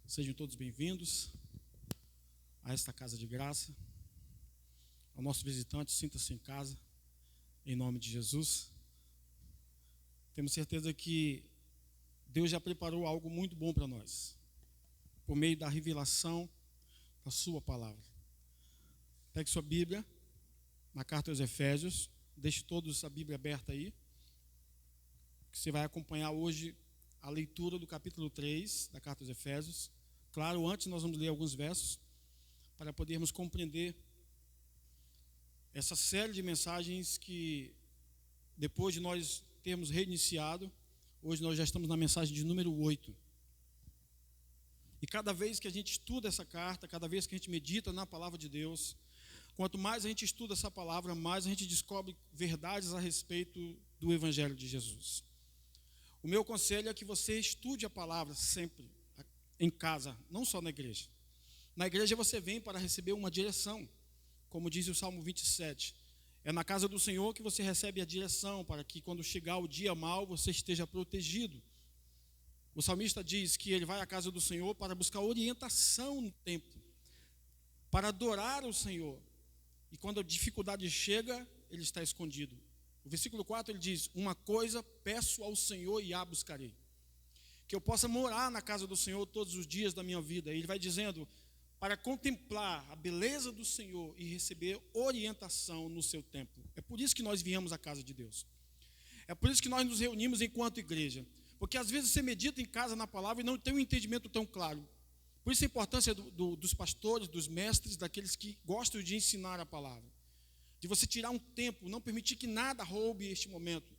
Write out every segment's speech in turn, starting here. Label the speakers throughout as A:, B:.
A: Sejam todos bem-vindos a esta casa de graça. Ao nosso visitante, sinta-se em casa, em nome de Jesus. Temos certeza que Deus já preparou algo muito bom para nós, por meio da revelação da sua palavra. Pegue sua Bíblia, na carta aos Efésios, deixe todos a Bíblia aberta aí, que você vai acompanhar hoje a leitura do capítulo 3 da carta aos Efésios. Claro, antes nós vamos ler alguns versos para podermos compreender essa série de mensagens que, depois de nós termos reiniciado, hoje nós já estamos na mensagem de número 8. E cada vez que a gente estuda essa carta, cada vez que a gente medita na palavra de Deus, quanto mais a gente estuda essa palavra, mais a gente descobre verdades a respeito do Evangelho de Jesus. O meu conselho é que você estude a palavra sempre em casa, não só na igreja. Na igreja você vem para receber uma direção, como diz o Salmo 27. É na casa do Senhor que você recebe a direção, para que quando chegar o dia mau você esteja protegido. O salmista diz que ele vai à casa do Senhor para buscar orientação no templo, para adorar o Senhor. E quando a dificuldade chega, ele está escondido. O versículo 4 ele diz: uma coisa peço ao Senhor e a buscarei, que eu possa morar na casa do Senhor todos os dias da minha vida. Ele vai dizendo, para contemplar a beleza do Senhor e receber orientação no seu templo. É por isso que nós viemos à casa de Deus. É por isso que nós nos reunimos enquanto igreja. Porque às vezes você medita em casa na palavra e não tem um entendimento tão claro. Por isso a importância dos pastores, dos mestres, daqueles que gostam de ensinar a palavra. De você tirar um tempo, não permitir que nada roube este momento.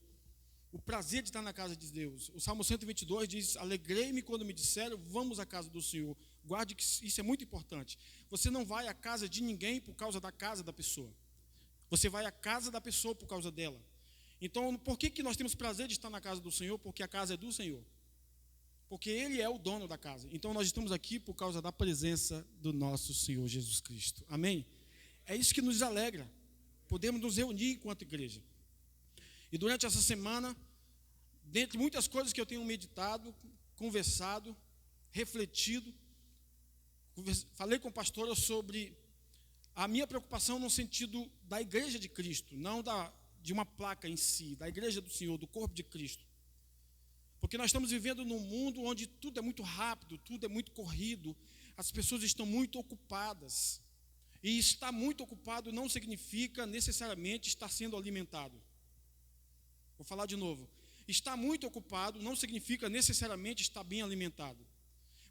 A: O prazer de estar na casa de Deus. O Salmo 122 diz: alegrei-me quando me disseram, vamos à casa do Senhor. Guarde que isso é muito importante. Você não vai à casa de ninguém por causa da casa da pessoa. Você vai à casa da pessoa por causa dela. Então, por que nós temos prazer de estar na casa do Senhor? Porque a casa é do Senhor. Porque Ele é o dono da casa. Então, nós estamos aqui por causa da presença do nosso Senhor Jesus Cristo. Amém? É isso que nos alegra. Podemos nos reunir enquanto igreja. E durante essa semana, dentre muitas coisas que eu tenho meditado, conversado, refletido, falei com o pastor sobre a minha preocupação no sentido da igreja de Cristo, não de uma placa em si, da igreja do Senhor, do corpo de Cristo. Porque nós estamos vivendo num mundo onde tudo é muito rápido, tudo é muito corrido, as pessoas estão muito ocupadas. E estar muito ocupado não significa necessariamente estar sendo alimentado. Vou falar de novo. Estar muito ocupado não significa necessariamente estar bem alimentado.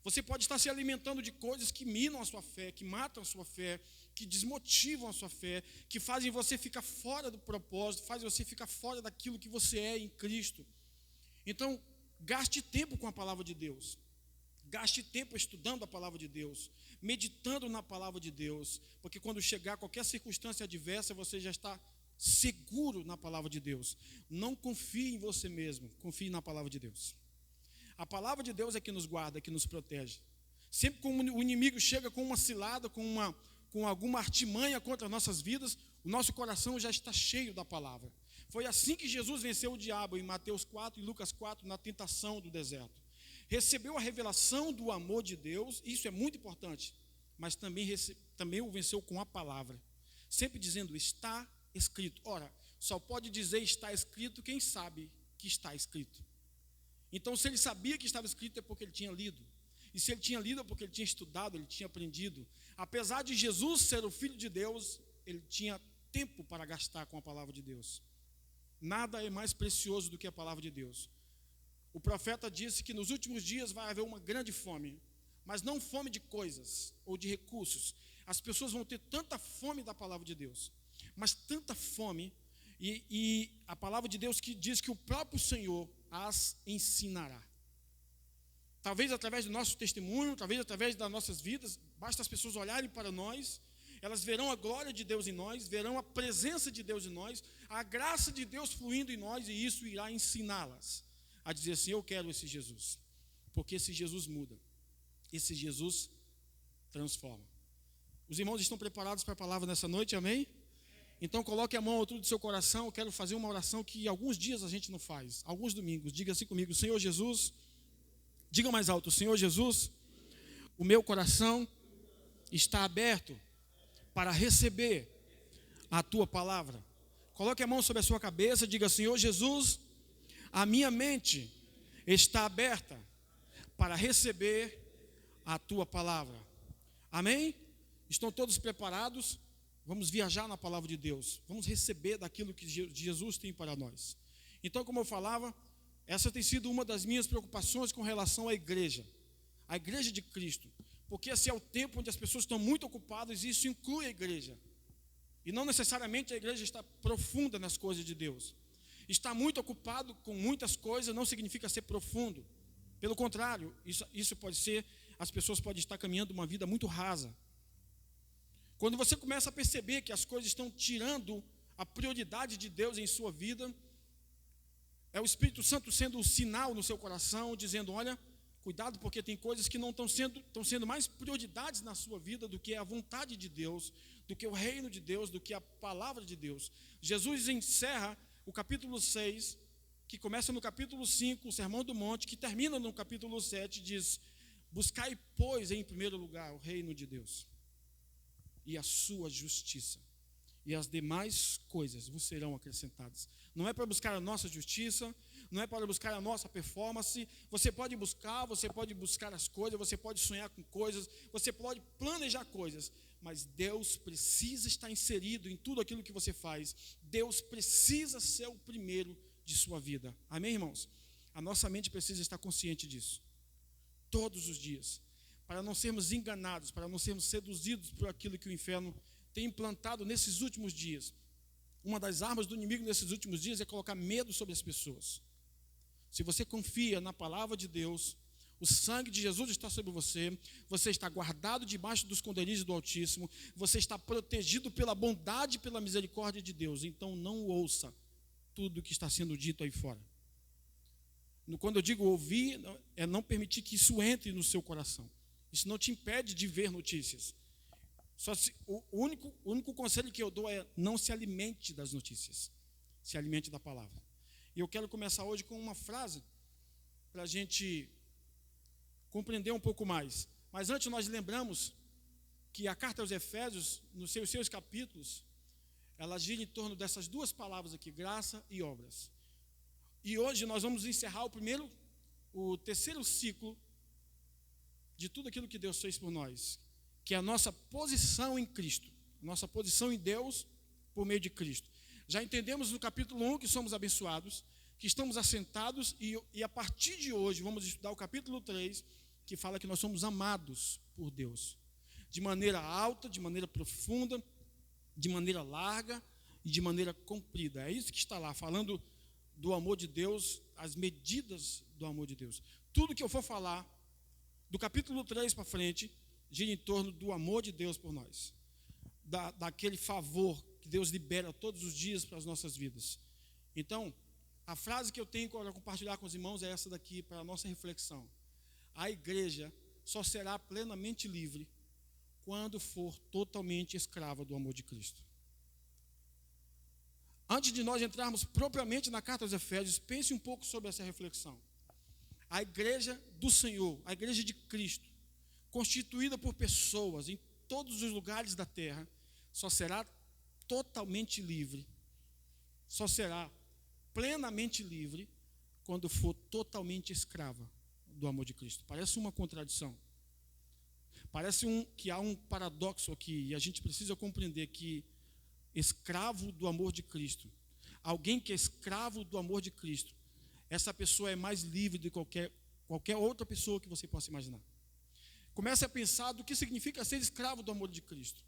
A: Você pode estar se alimentando de coisas que minam a sua fé, que matam a sua fé, que desmotivam a sua fé, que fazem você ficar fora do propósito, fazem você ficar fora daquilo que você é em Cristo. Então, gaste tempo com a palavra de Deus. Gaste tempo estudando a palavra de Deus, meditando na palavra de Deus, porque quando chegar qualquer circunstância adversa, você já está seguro na palavra de Deus. Não confie em você mesmo, confie na palavra de Deus. A palavra de Deus é que nos guarda, que nos protege. Sempre que o inimigo chega com uma cilada, com alguma artimanha contra as nossas vidas, o nosso coração já está cheio da palavra. Foi assim que Jesus venceu o diabo em Mateus 4 e Lucas 4, na tentação do deserto. Recebeu a revelação do amor de Deus, isso é muito importante, mas também o venceu com a palavra, sempre dizendo: está escrito. Ora, só pode dizer está escrito quem sabe que está escrito. Então, se ele sabia que estava escrito, é porque ele tinha lido. E se ele tinha lido, é porque ele tinha estudado, ele tinha aprendido. Apesar de Jesus ser o Filho de Deus, ele tinha tempo para gastar com a palavra de Deus. Nada é mais precioso do que a palavra de Deus. O profeta disse que nos últimos dias vai haver uma grande fome, mas não fome de coisas ou de recursos. As pessoas vão ter tanta fome da palavra de Deus, mas tanta fome, e a palavra de Deus que diz que o próprio Senhor as ensinará. Talvez através do nosso testemunho, talvez através das nossas vidas, basta as pessoas olharem para nós, elas verão a glória de Deus em nós, verão a presença de Deus em nós, a graça de Deus fluindo em nós, e isso irá ensiná-las a dizer assim: eu quero esse Jesus, porque esse Jesus muda, esse Jesus transforma. Os irmãos estão preparados para a palavra nessa noite, amém? Então coloque a mão ao altura do seu coração. Eu quero fazer uma oração que alguns dias a gente não faz, alguns domingos. Diga assim comigo: Senhor Jesus, diga mais alto: Senhor Jesus, O meu coração está aberto para receber a tua palavra. Coloque a mão sobre a sua cabeça e diga: Senhor Jesus, a minha mente está aberta para receber a tua palavra. Amém? Estão todos preparados? Vamos viajar na palavra de Deus. Vamos receber daquilo que Jesus tem para nós. Então, como eu falava, essa tem sido uma das minhas preocupações com relação à igreja de Cristo. Porque esse é o tempo onde as pessoas estão muito ocupadas e isso inclui a igreja. E não necessariamente a igreja está profunda nas coisas de Deus. Estar muito ocupado com muitas coisas não significa ser profundo. Pelo contrário, isso pode ser, as pessoas podem estar caminhando uma vida muito rasa. Quando você começa a perceber que as coisas estão tirando a prioridade de Deus em sua vida, é o Espírito Santo sendo um sinal no seu coração, dizendo: olha, cuidado, porque tem coisas que não estão sendo mais prioridades na sua vida do que a vontade de Deus, do que o reino de Deus, do que a palavra de Deus. Jesus encerra o capítulo 6, que começa no capítulo 5, o Sermão do Monte, que termina no capítulo 7, diz: buscai, pois, em primeiro lugar o reino de Deus e a sua justiça, e as demais coisas vos serão acrescentadas. Não é para buscar a nossa justiça, não é para buscar a nossa performance. Você pode buscar as coisas, você pode sonhar com coisas, você pode planejar coisas, mas Deus precisa estar inserido em tudo aquilo que você faz. Deus precisa ser o primeiro de sua vida. Amém, irmãos? A nossa mente precisa estar consciente disso, todos os dias, para não sermos enganados, para não sermos seduzidos por aquilo que o inferno tem implantado nesses últimos dias. Uma das armas do inimigo nesses últimos dias é colocar medo sobre as pessoas. Se você confia na palavra de Deus, o sangue de Jesus está sobre você, você está guardado debaixo dos esconderijos do Altíssimo, você está protegido pela bondade e pela misericórdia de Deus. Então não ouça tudo o que está sendo dito aí fora. Quando eu digo ouvir, é não permitir que isso entre no seu coração. Isso não te impede de ver notícias. O único conselho que eu dou é: não se alimente das notícias, se alimente da palavra. E eu quero começar hoje com uma frase para a gente compreender um pouco mais. Mas antes nós lembramos que a carta aos Efésios, nos seus capítulos, ela gira em torno dessas duas palavras aqui: graça e obras. E hoje nós vamos encerrar o terceiro ciclo de tudo aquilo que Deus fez por nós, que é a nossa posição em Cristo, nossa posição em Deus por meio de Cristo. Já entendemos no capítulo 1 que somos abençoados, que estamos assentados, e a partir de hoje vamos estudar o capítulo 3, que fala que nós somos amados por Deus, de maneira alta, de maneira profunda, de maneira larga e de maneira comprida. É isso que está lá, falando do amor de Deus, as medidas do amor de Deus. Tudo que eu for falar, do capítulo 3 para frente, gira em torno do amor de Deus por nós, daquele favor que Deus libera todos os dias para as nossas vidas. Então, a frase que eu tenho para compartilhar com os irmãos é essa daqui, para a nossa reflexão: a igreja só será plenamente livre quando for totalmente escrava do amor de Cristo. Antes de nós entrarmos propriamente na carta aos Efésios, pense um pouco sobre essa reflexão. A igreja do Senhor, a igreja de Cristo, constituída por pessoas em todos os lugares da terra, só será totalmente livre, só será plenamente livre quando for totalmente escrava do amor de Cristo. Parece uma contradição. Parece que há um paradoxo aqui, e a gente precisa compreender que escravo do amor de Cristo, alguém que é escravo do amor de Cristo, essa pessoa é mais livre de qualquer outra pessoa que você possa imaginar. Comece a pensar do que significa ser escravo do amor de Cristo.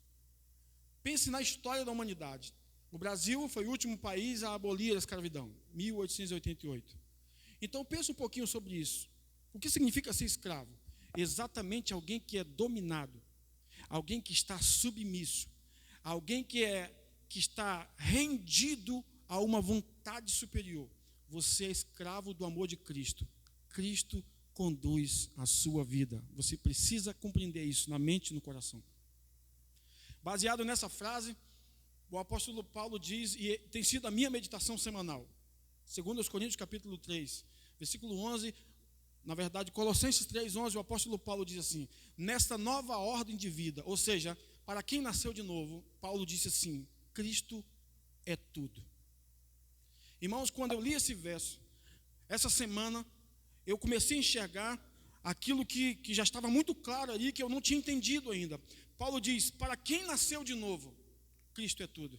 A: Pense na história da humanidade. O Brasil foi o último país a abolir a escravidão, 1888. Então pense um pouquinho sobre isso. O que significa ser escravo? Exatamente alguém que é dominado, alguém que está submisso, alguém que está rendido a uma vontade superior. Você é escravo do amor de Cristo. Cristo conduz a sua vida. Você precisa compreender isso na mente e no coração. Baseado nessa frase, o apóstolo Paulo diz, e tem sido a minha meditação semanal, 2 Coríntios capítulo 3, versículo 11, Na verdade, Colossenses 3:11, o apóstolo Paulo diz assim: nesta nova ordem de vida, ou seja, para quem nasceu de novo, Paulo disse assim: Cristo é tudo. Irmãos, quando eu li esse verso, essa semana, eu comecei a enxergar aquilo que já estava muito claro ali, que eu não tinha entendido ainda. Paulo diz: para quem nasceu de novo, Cristo é tudo.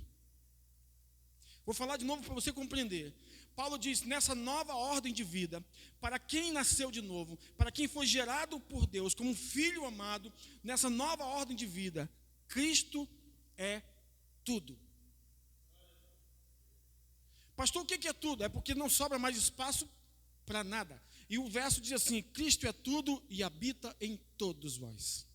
A: Vou falar de novo para você compreender. Paulo diz: nessa nova ordem de vida, para quem nasceu de novo, para quem foi gerado por Deus como um filho amado, nessa nova ordem de vida, Cristo é tudo. Pastor, o que é tudo? É porque não sobra mais espaço para nada. E o verso diz assim: Cristo é tudo e habita em todos vós.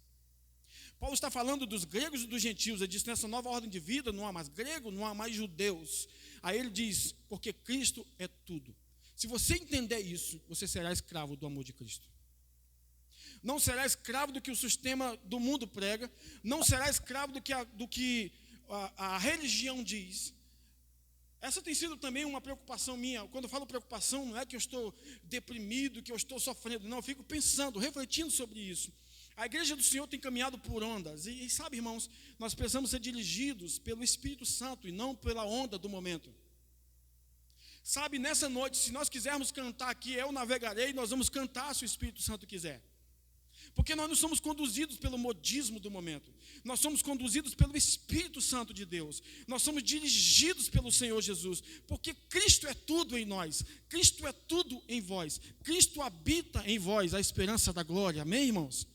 A: Paulo está falando dos gregos e dos gentios. Ele diz: nessa nova ordem de vida não há mais grego, não há mais judeus. Aí ele diz: porque Cristo é tudo. Se você entender isso, você será escravo do amor de Cristo. Não será escravo do que o sistema do mundo prega. Não será escravo do que a religião diz. Essa tem sido também uma preocupação minha. Quando eu falo preocupação, não é que eu estou deprimido, que eu estou sofrendo. Não, eu fico pensando, refletindo sobre isso. A igreja do Senhor tem caminhado por ondas. E sabe, irmãos, nós precisamos ser dirigidos pelo Espírito Santo e não pela onda do momento. Sabe, nessa noite, se nós quisermos cantar aqui, eu navegarei, nós vamos cantar se o Espírito Santo quiser. Porque nós não somos conduzidos pelo modismo do momento. Nós somos conduzidos pelo Espírito Santo de Deus. Nós somos dirigidos pelo Senhor Jesus. Porque Cristo é tudo em nós. Cristo é tudo em vós. Cristo habita em vós a esperança da glória. Amém, irmãos?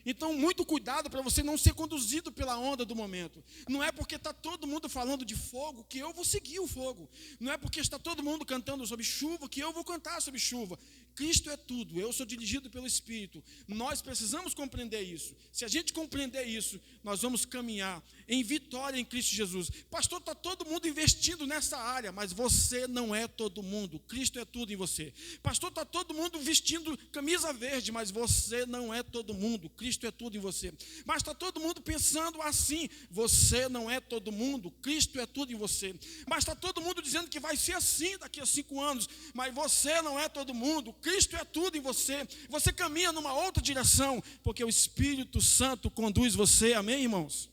A: Então, muito cuidado para você não ser conduzido pela onda do momento. Não é porque está todo mundo falando de fogo que eu vou seguir o fogo. Não é porque está todo mundo cantando sobre chuva que eu vou cantar sobre chuva. Cristo é tudo, eu sou dirigido pelo Espírito. Nós precisamos compreender isso. Se a gente compreender isso, nós vamos caminhar em vitória em Cristo Jesus. Pastor, está todo mundo investindo nessa área, mas você não é todo mundo. Cristo é tudo em você. Pastor, está todo mundo vestindo camisa verde, mas você não é todo mundo. Cristo é tudo em você. Mas está todo mundo pensando assim, você não é todo mundo. Cristo é tudo em você. Mas está todo mundo dizendo que vai ser assim daqui a 5 anos, mas você não é todo mundo. Cristo é tudo em você. Você caminha numa outra direção, porque o Espírito Santo conduz você. Amém, irmãos?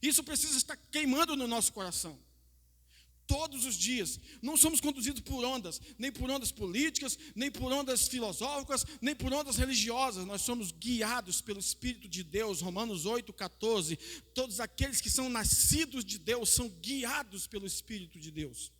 A: Isso precisa estar queimando no nosso coração. Todos os dias. Não somos conduzidos por ondas, nem por ondas políticas, nem por ondas filosóficas, nem por ondas religiosas. Nós somos guiados pelo Espírito de Deus. Romanos 8:14. Todos aqueles que são nascidos de Deus são guiados pelo Espírito de Deus.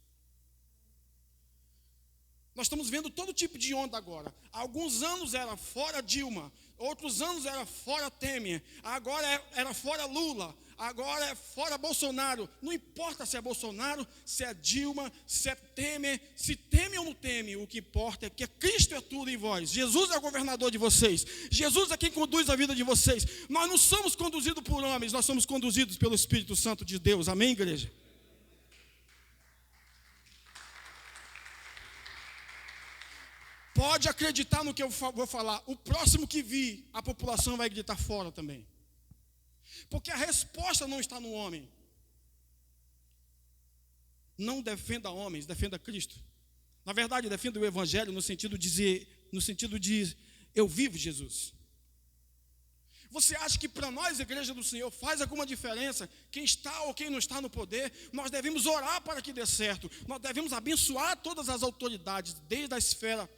A: Nós estamos vendo todo tipo de onda agora. Há alguns anos era fora Dilma, outros anos era fora Temer, agora era fora Lula, agora é fora Bolsonaro. Não importa se é Bolsonaro, se é Dilma, se é Temer, se teme ou não teme, o que importa é que Cristo é tudo em vós. Jesus é o governador de vocês, Jesus é quem conduz a vida de vocês. Nós não somos conduzidos por homens, nós somos conduzidos pelo Espírito Santo de Deus. Amém, igreja? Pode acreditar no que eu vou falar. O próximo que vir, a população vai gritar fora também. Porque a resposta não está no homem. Não defenda homens, defenda Cristo. Na verdade, defenda o Evangelho no sentido de eu vivo Jesus. Você acha que para nós, Igreja do Senhor, faz alguma diferença quem está ou quem não está no poder? Nós devemos orar para que dê certo. Nós devemos abençoar todas as autoridades, desde a esfera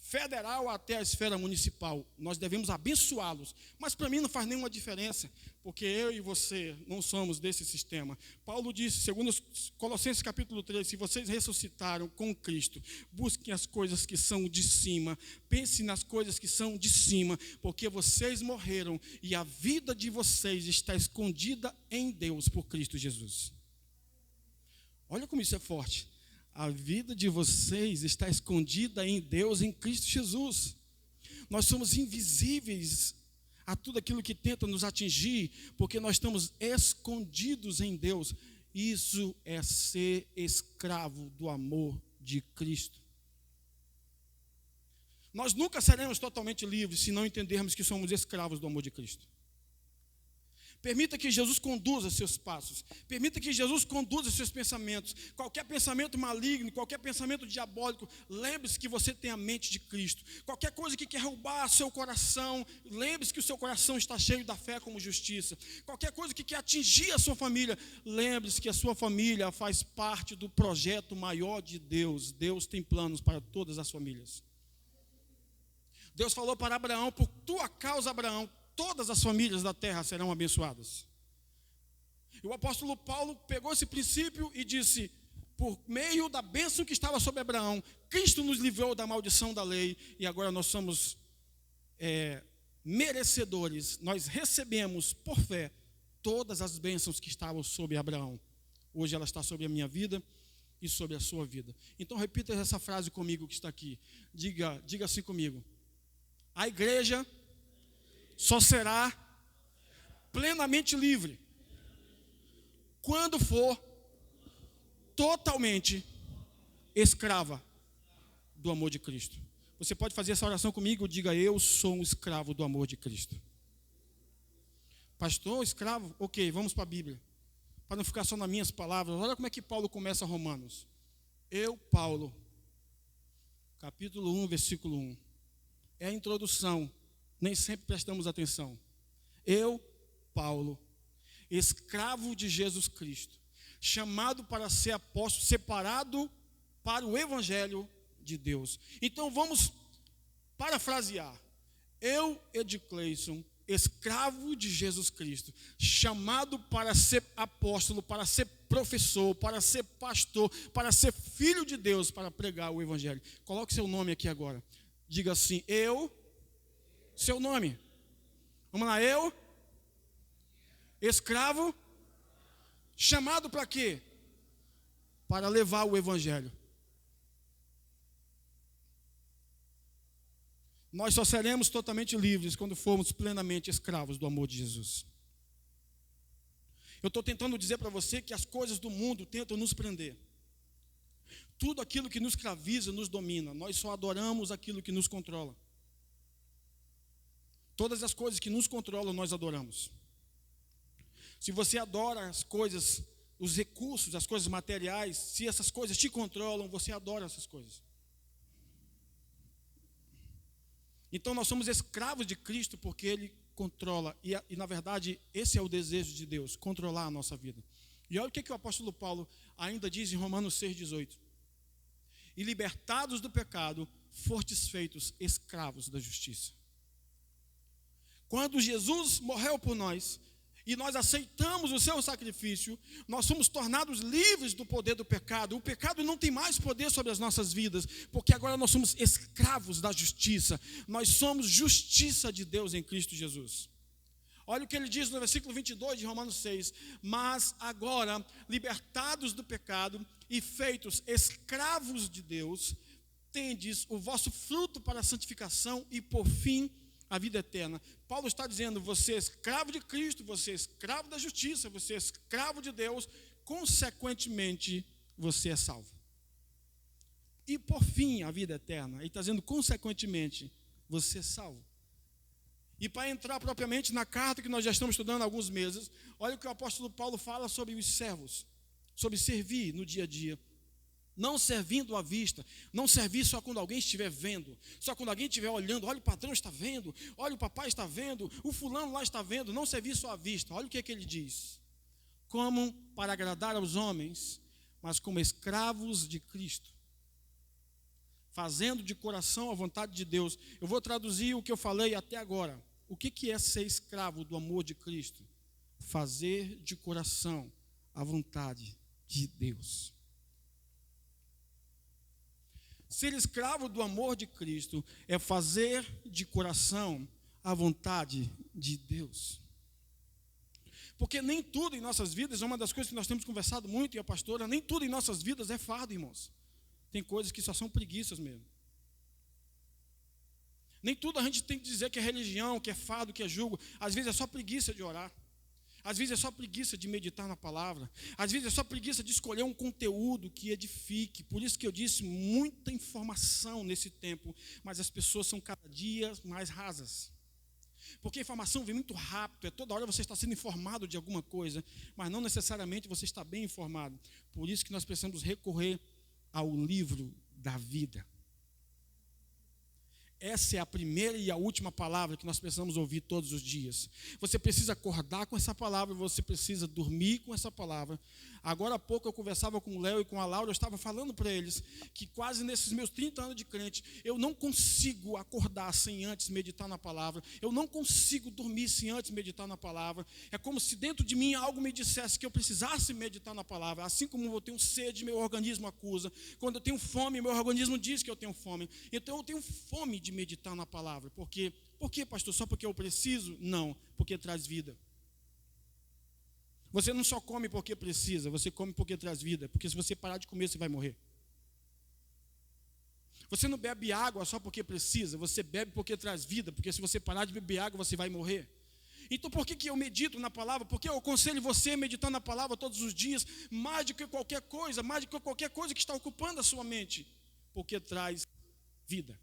A: federal até a esfera municipal. Nós devemos abençoá-los. Mas para mim não faz nenhuma diferença, porque eu e você não somos desse sistema. Paulo disse, segundo Colossenses capítulo 3, se vocês ressuscitaram com Cristo, busquem as coisas que são de cima, pensem nas coisas que são de cima, porque vocês morreram e a vida de vocês está escondida em Deus por Cristo Jesus. Olha como isso é forte. A vida de vocês está escondida em Deus, em Cristo Jesus. Nós somos invisíveis a tudo aquilo que tenta nos atingir, porque nós estamos escondidos em Deus. Isso é ser escravo do amor de Cristo. Nós nunca seremos totalmente livres se não entendermos que somos escravos do amor de Cristo. Permita que Jesus conduza seus passos. Permita que Jesus conduza seus pensamentos. Qualquer pensamento maligno, qualquer pensamento diabólico, lembre-se que você tem a mente de Cristo. Qualquer coisa que quer roubar seu coração, lembre-se que o seu coração está cheio da fé como justiça. Qualquer coisa que quer atingir a sua família, lembre-se que a sua família faz parte do projeto maior de Deus. Deus tem planos para todas as famílias. Deus falou para Abraão: por tua causa, Abraão, todas as famílias da terra serão abençoadas. E o apóstolo Paulo pegou esse princípio e disse: por meio da bênção que estava sobre Abraão, Cristo nos livrou da maldição da lei, e agora nós somos merecedores, nós recebemos por fé todas as bênçãos que estavam sobre Abraão. Hoje ela está sobre a minha vida e sobre a sua vida. Então repita essa frase comigo que está aqui. Diga assim comigo: a igreja só será plenamente livre quando for totalmente escrava do amor de Cristo. Você pode fazer essa oração comigo? Diga: eu sou um escravo do amor de Cristo. Pastor, escravo? Ok, vamos para a Bíblia. Para não ficar só nas minhas palavras, olha como é que Paulo começa Romanos. Eu, Paulo, capítulo 1, versículo 1. É a introdução. Nem sempre prestamos atenção. Eu, Paulo, escravo de Jesus Cristo, chamado para ser apóstolo, separado para o evangelho de Deus. Então vamos parafrasear. Eu, Ed Cleison, escravo de Jesus Cristo, chamado para ser apóstolo, para ser professor, para ser pastor, para ser filho de Deus, para pregar o evangelho. Coloque seu nome aqui agora. Diga assim: eu, seu nome. Vamos lá, eu, escravo, chamado para quê? Para levar o evangelho. Nós só seremos totalmente livres quando formos plenamente escravos do amor de Jesus. Eu estou tentando dizer para você que as coisas do mundo tentam nos prender. Tudo aquilo que nos escraviza nos domina. Nós só adoramos aquilo que nos controla. Todas as coisas que nos controlam, nós adoramos. Se você adora as coisas, os recursos, as coisas materiais, se essas coisas te controlam, você adora essas coisas. Então nós somos escravos de Cristo porque Ele controla. E na verdade, esse é o desejo de Deus, controlar a nossa vida. E olha o que o apóstolo Paulo ainda diz em Romanos 6,18. E libertados do pecado, fostes feitos escravos da justiça. Quando Jesus morreu por nós, e nós aceitamos o seu sacrifício, nós somos tornados livres do poder do pecado. O pecado não tem mais poder sobre as nossas vidas, porque agora nós somos escravos da justiça. Nós somos justiça de Deus em Cristo Jesus. Olha o que ele diz no versículo 22 de Romanos 6. Mas agora, libertados do pecado e feitos escravos de Deus, tendes o vosso fruto para a santificação e por fim a vida eterna. Paulo está dizendo: você é escravo de Cristo, você é escravo da justiça, você é escravo de Deus, consequentemente você é salvo. E por fim a vida eterna. Ele está dizendo: consequentemente você é salvo. E para entrar propriamente na carta que nós já estamos estudando há alguns meses, olha o que o apóstolo Paulo fala sobre os servos, sobre servir no dia a dia. Não servindo à vista, não servir só quando alguém estiver vendo, só quando alguém estiver olhando. Olha, o patrão está vendo, olha, o papai está vendo, o fulano lá está vendo. Não servir só à vista. Olha o que ele diz: como para agradar aos homens, mas como escravos de Cristo, fazendo de coração a vontade de Deus. Eu vou traduzir o que eu falei até agora. O que é ser escravo do amor de Cristo? Fazer de coração a vontade de Deus. Ser escravo do amor de Cristo é fazer de coração a vontade de Deus. Porque nem tudo em nossas vidas, é uma das coisas que nós temos conversado muito, e a pastora, nem tudo em nossas vidas é fardo, irmãos. Tem coisas que só são preguiças mesmo. Nem tudo a gente tem que dizer que é religião, que é fardo, que é jugo. Às vezes é só preguiça de orar. Às vezes é só preguiça de meditar na palavra. Às vezes é só preguiça de escolher um conteúdo que edifique. Por isso que eu disse, muita informação nesse tempo, mas as pessoas são cada dia mais rasas. Porque a informação vem muito rápido, toda hora você está sendo informado de alguma coisa, mas não necessariamente você está bem informado. Por isso que nós precisamos recorrer ao livro da vida. Essa é a primeira e a última palavra que nós precisamos ouvir todos os dias. Você precisa acordar com essa palavra, você precisa dormir com essa palavra. Agora há pouco eu conversava com o Léo e com a Laura, eu estava falando para eles que quase nesses meus 30 anos de crente, eu não consigo acordar sem antes meditar na palavra, eu não consigo dormir sem antes meditar na palavra. É como se dentro de mim algo me dissesse que eu precisasse meditar na palavra. Assim como eu tenho sede, meu organismo acusa. Quando eu tenho fome, meu organismo diz que eu tenho fome. Então eu tenho fome de meditar na palavra. Por quê? Por quê, pastor? Só porque eu preciso? Não, porque traz vida. Você não só come porque precisa, você come porque traz vida. Porque se você parar de comer, você vai morrer. Você não bebe água só porque precisa, você bebe porque traz vida. Porque se você parar de beber água, você vai morrer. Então por que eu medito na palavra? Porque eu aconselho você a meditar na palavra todos os dias, mais do que qualquer coisa que está ocupando a sua mente. Porque traz vida.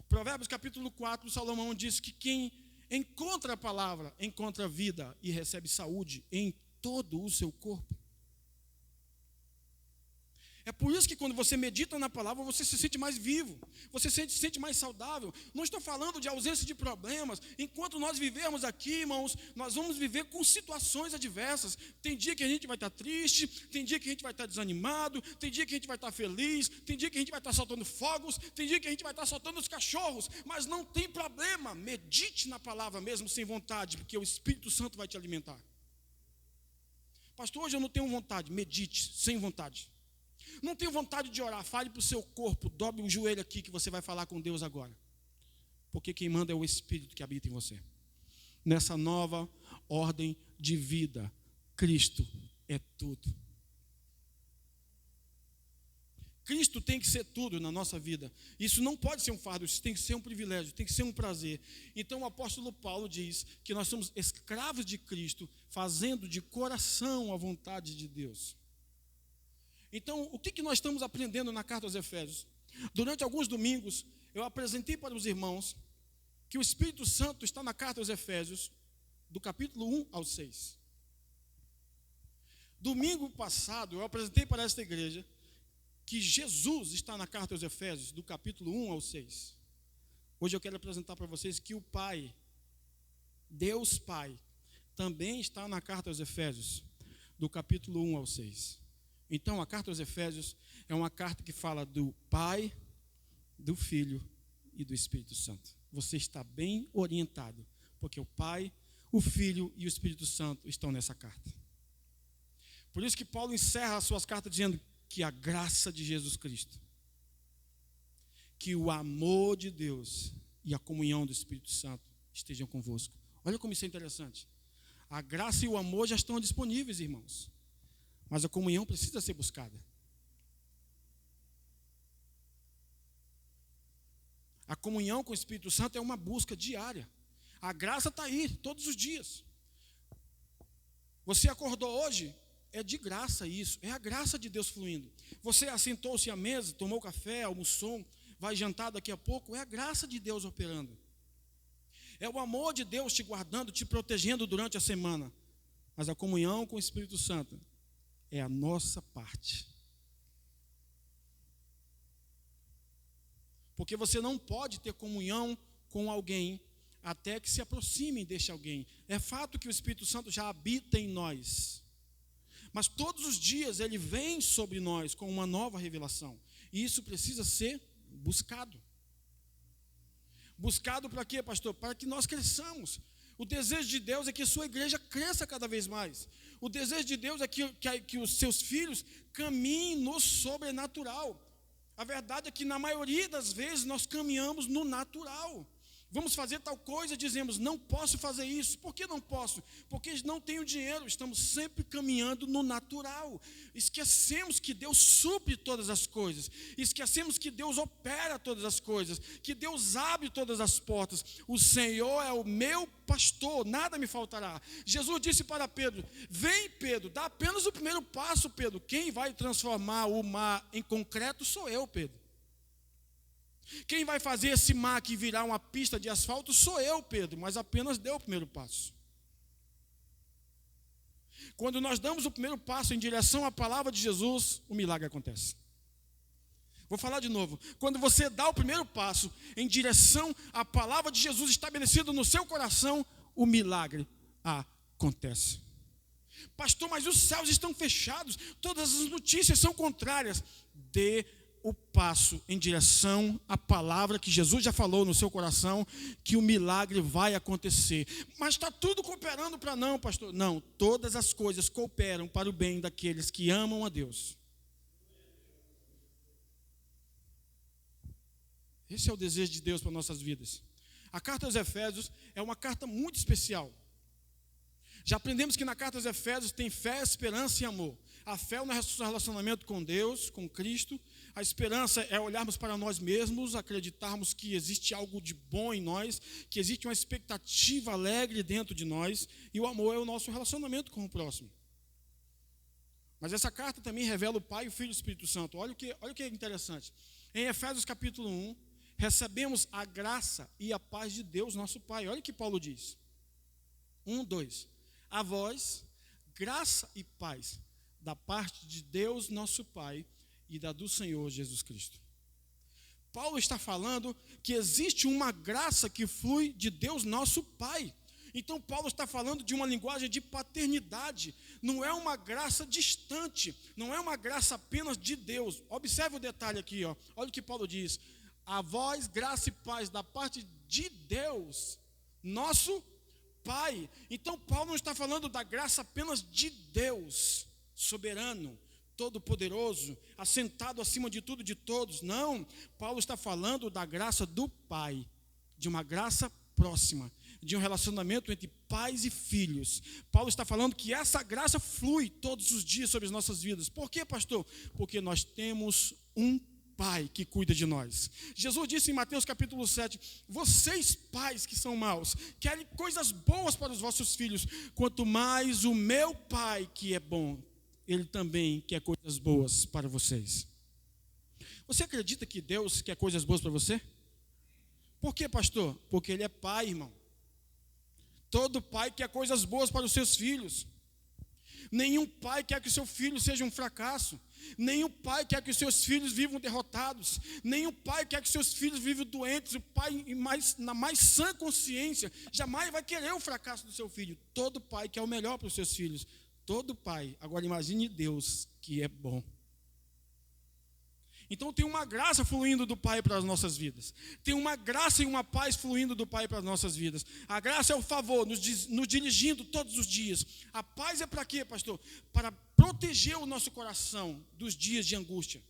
A: Provérbios capítulo 4, Salomão diz que quem encontra a palavra, encontra vida e recebe saúde em todo o seu corpo. É por isso que quando você medita na palavra, você se sente mais vivo, você se sente mais saudável. Não estou falando de ausência de problemas. Enquanto nós vivermos aqui, irmãos, nós vamos viver com situações adversas. Tem dia que a gente vai estar triste, tem dia que a gente vai estar desanimado, tem dia que a gente vai estar feliz, tem dia que a gente vai estar soltando fogos, tem dia que a gente vai estar soltando os cachorros. Mas não tem problema, medite na palavra mesmo sem vontade, porque o Espírito Santo vai te alimentar. Pastor, hoje eu não tenho vontade. Medite sem vontade. Não tenho vontade de orar, fale para o seu corpo, dobre um joelho aqui que você vai falar com Deus agora. Porque quem manda é o Espírito que habita em você. Nessa nova ordem de vida, Cristo é tudo. Cristo tem que ser tudo na nossa vida. Isso não pode ser um fardo, isso tem que ser um privilégio, tem que ser um prazer. Então o apóstolo Paulo diz que nós somos escravos de Cristo, fazendo de coração a vontade de Deus. Então, o que nós estamos aprendendo na carta aos Efésios? Durante alguns domingos, eu apresentei para os irmãos que o Espírito Santo está na carta aos Efésios, do capítulo 1 ao 6. Domingo passado, eu apresentei para esta igreja que Jesus está na carta aos Efésios, do capítulo 1 ao 6. Hoje eu quero apresentar para vocês que o Pai, Deus Pai, também está na carta aos Efésios, do capítulo 1 ao 6. Então, a carta aos Efésios é uma carta que fala do Pai, do Filho e do Espírito Santo. Você está bem orientado, porque o Pai, o Filho e o Espírito Santo estão nessa carta. Por isso que Paulo encerra as suas cartas dizendo que a graça de Jesus Cristo, que o amor de Deus e a comunhão do Espírito Santo estejam convosco. Olha como isso é interessante. A graça e o amor já estão disponíveis, irmãos. Mas a comunhão precisa ser buscada. A comunhão com o Espírito Santo é uma busca diária. A graça está aí, todos os dias. Você acordou hoje, é de graça isso. É a graça de Deus fluindo. Você assentou-se à mesa, tomou café, almoçou, vai jantar daqui a pouco. É a graça de Deus operando. É o amor de Deus te guardando, te protegendo durante a semana. Mas a comunhão com o Espírito Santo é a nossa parte. Porque você não pode ter comunhão com alguém até que se aproxime deste alguém. É fato que o Espírito Santo já habita em nós. Mas todos os dias ele vem sobre nós com uma nova revelação. E isso precisa ser buscado. Buscado para quê, pastor? Para que nós cresçamos. O desejo de Deus é que a sua igreja cresça cada vez mais. O desejo de Deus é que os seus filhos caminhem no sobrenatural. A verdade é que na maioria das vezes nós caminhamos no natural. Vamos fazer tal coisa, dizemos, não posso fazer isso. Por que não posso? Porque não tenho dinheiro. Estamos sempre caminhando no natural. Esquecemos que Deus supre todas as coisas. Esquecemos que Deus opera todas as coisas. Que Deus abre todas as portas. O Senhor é o meu pastor, nada me faltará. Jesus disse para Pedro, vem Pedro, dá apenas o primeiro passo, Pedro. Quem vai transformar o mar em concreto sou eu, Pedro. Quem vai fazer esse mar aqui virar uma pista de asfalto sou eu, Pedro, mas apenas deu o primeiro passo. Quando nós damos o primeiro passo em direção à palavra de Jesus, o milagre acontece. Vou falar de novo. Quando você dá o primeiro passo em direção à palavra de Jesus estabelecida no seu coração, o milagre acontece. Pastor, mas os céus estão fechados, todas as notícias são contrárias. Dê o passo em direção à palavra que Jesus já falou no seu coração, que o milagre vai acontecer. Mas está tudo cooperando para não, pastor. Não, todas as coisas cooperam para o bem daqueles que amam a Deus. Esse é o desejo de Deus para nossas vidas. A carta aos Efésios é uma carta muito especial. Já aprendemos que na carta aos Efésios tem fé, esperança e amor. A fé é o nosso relacionamento com Deus, com Cristo. A esperança é olharmos para nós mesmos, acreditarmos que existe algo de bom em nós, que existe uma expectativa alegre dentro de nós. E o amor é o nosso relacionamento com o próximo. Mas essa carta também revela o Pai, o Filho e o Espírito Santo. Olha o que é interessante. Em Efésios capítulo 1, recebemos a graça e a paz de Deus, nosso Pai. Olha o que Paulo diz. 1:2. A vós, graça e paz da parte de Deus, nosso Pai, e da do Senhor Jesus Cristo. Paulo está falando que existe uma graça que flui de Deus, nosso Pai. Então Paulo está falando de uma linguagem de paternidade. Não é uma graça distante, não é uma graça apenas de Deus. Observe o detalhe aqui, ó. Olha o que Paulo diz. A vós, graça e paz da parte de Deus, nosso Pai. Então Paulo não está falando da graça apenas de Deus, soberano, todo-poderoso, assentado acima de tudo e de todos. Não, Paulo está falando da graça do Pai, de uma graça próxima, de um relacionamento entre pais e filhos. Paulo está falando que essa graça flui todos os dias sobre as nossas vidas. Por quê, pastor? Porque nós temos um Pai que cuida de nós. Jesus disse em Mateus capítulo 7, vocês pais que são maus, querem coisas boas para os vossos filhos, quanto mais o meu Pai que é bom, Ele também quer coisas boas para vocês. Você acredita que Deus quer coisas boas para você? Por quê, pastor? Porque Ele é Pai, irmão. Todo pai quer coisas boas para os seus filhos. Nenhum pai quer que o seu filho seja um fracasso. Nenhum pai quer que os seus filhos vivam derrotados. Nenhum pai quer que os seus filhos vivam doentes. O pai, na mais sã consciência, jamais vai querer o fracasso do seu filho. Todo pai quer o melhor para os seus filhos. Todo pai. Agora imagine Deus, que é bom. Então tem uma graça fluindo do Pai para as nossas vidas. Tem uma graça e uma paz fluindo do Pai para as nossas vidas. A graça é o favor, nos dirigindo todos os dias. A paz é para quê, pastor? Para proteger o nosso coração dos dias de angústia.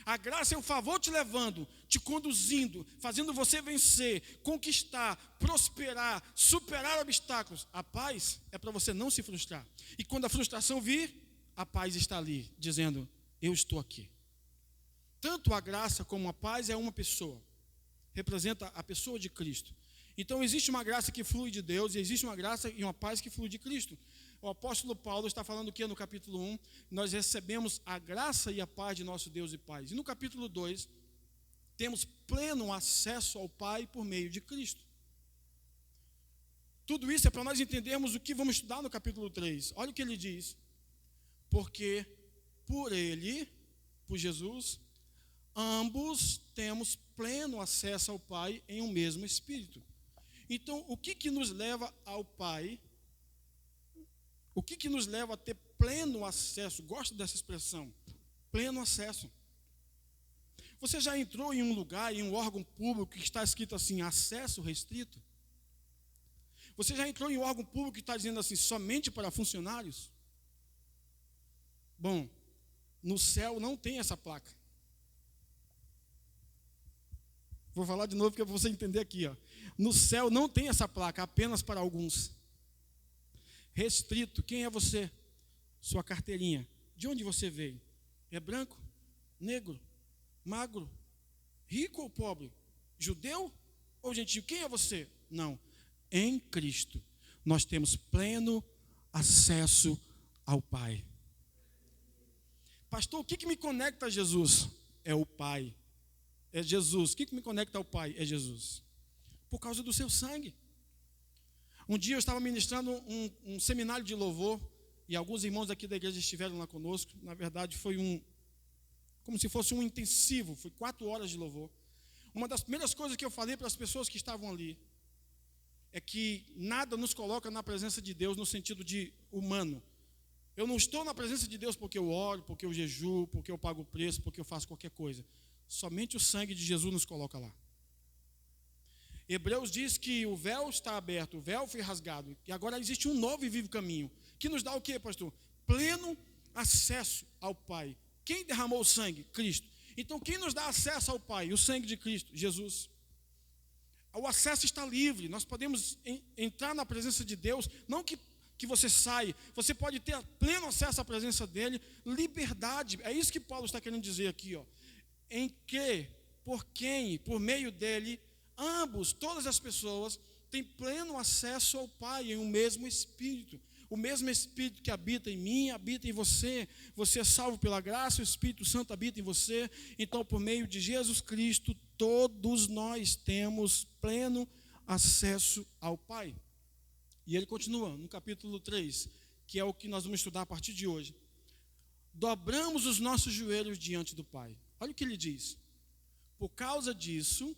A: A graça é o favor te levando, te conduzindo, fazendo você vencer, conquistar, prosperar, superar obstáculos. A paz é para você não se frustrar. E quando a frustração vir, a paz está ali, dizendo, eu estou aqui. Tanto a graça como a paz é uma pessoa, representa a pessoa de Cristo. Então existe uma graça que flui de Deus e existe uma graça e uma paz que flui de Cristo. O apóstolo Paulo está falando que no capítulo 1, nós recebemos a graça e a paz de nosso Deus e Pai. E no capítulo 2, temos pleno acesso ao Pai por meio de Cristo. Tudo isso é para nós entendermos o que vamos estudar no capítulo 3. Olha o que ele diz. Porque por Ele, por Jesus, ambos temos pleno acesso ao Pai em um mesmo Espírito. Então, o que nos leva ao Pai? O que nos leva a ter pleno acesso? Gosto dessa expressão, pleno acesso. Você já entrou em um lugar, em um órgão público que está escrito assim, acesso restrito? Você já entrou em um órgão público que está dizendo assim, somente para funcionários? Bom, no céu não tem essa placa. Vou falar de novo porque é para você entender aqui, ó. No céu não tem essa placa, apenas para alguns. Restrito, quem é você? Sua carteirinha. De onde você veio? É branco? Negro? Magro? Rico ou pobre? Judeu ou gentil? Quem é você? Não. Em Cristo, nós temos pleno acesso ao Pai. Pastor, o que me conecta a Jesus? É o Pai. é Jesus. O que me conecta ao Pai? É Jesus. Por causa do seu sangue. Um dia eu estava ministrando um seminário de louvor, e alguns irmãos aqui da igreja estiveram lá conosco. Na verdade, foi como se fosse um intensivo, foi 4 horas de louvor. Uma das primeiras coisas que eu falei para as pessoas que estavam ali é que nada nos coloca na presença de Deus no sentido de humano. Eu não estou na presença de Deus porque eu oro, porque eu jejuo, porque eu pago o preço, porque eu faço qualquer coisa. Somente o sangue de Jesus nos coloca lá. Hebreus diz que o véu está aberto, o véu foi rasgado, e agora existe um novo e vivo caminho, que nos dá o quê, pastor? Pleno acesso ao Pai. Quem derramou o sangue? Cristo. Então, quem nos dá acesso ao Pai? O sangue de Cristo, Jesus. O acesso está livre, nós podemos entrar na presença de Deus, não que você saia, você pode ter pleno acesso à presença dEle, liberdade, é isso que Paulo está querendo dizer aqui, ó. Em que, por quem, por meio dEle, ambos, todas as pessoas, têm pleno acesso ao Pai em um mesmo Espírito. O mesmo Espírito que habita em mim, habita em você. Você é salvo pela graça, o Espírito Santo habita em você. Então, por meio de Jesus Cristo, todos nós temos pleno acesso ao Pai. E ele continua no capítulo 3, que é o que nós vamos estudar a partir de hoje. Dobramos os nossos joelhos diante do Pai. Olha o que ele diz. Por causa disso,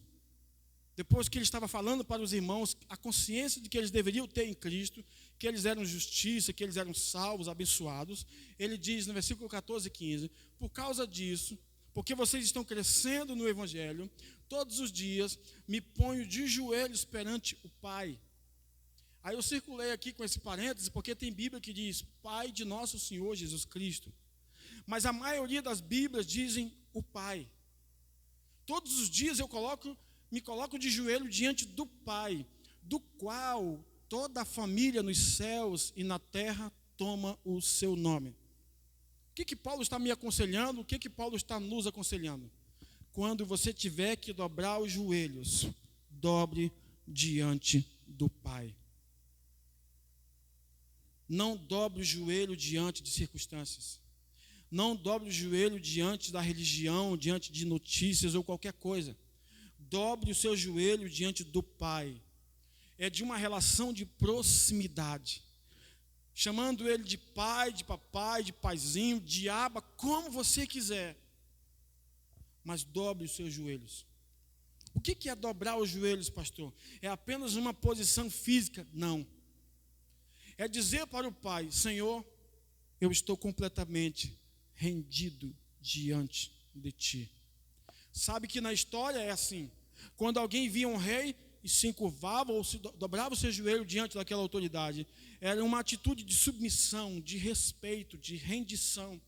A: depois que ele estava falando para os irmãos a consciência de que eles deveriam ter em Cristo, que eles eram justiça, que eles eram salvos, abençoados, ele diz no versículo 14 e 15, por causa disso, porque vocês estão crescendo no Evangelho, todos os dias me ponho de joelhos perante o Pai. Aí eu circulei aqui com esse parêntese, porque tem Bíblia que diz Pai de nosso Senhor Jesus Cristo, mas a maioria das Bíblias dizem o Pai. Todos os dias me coloco de joelho diante do Pai, do qual toda a família nos céus e na terra toma o seu nome. O que Paulo está me aconselhando? O que Paulo está nos aconselhando? Quando você tiver que dobrar os joelhos, dobre diante do Pai. Não dobre o joelho diante de circunstâncias. Não dobre o joelho diante da religião, diante de notícias ou qualquer coisa. Dobre o seu joelho diante do Pai. É de uma relação de proximidade. Chamando Ele de pai, de papai, de paizinho, de aba, como você quiser. Mas dobre os seus joelhos. O que é dobrar os joelhos, pastor? É apenas uma posição física? Não. É dizer para o Pai, Senhor, eu estou completamente rendido diante de Ti. Sabe que na história é assim. Quando alguém via um rei e se encurvava ou se dobrava o seu joelho diante daquela autoridade, era uma atitude de submissão, de respeito, de rendição.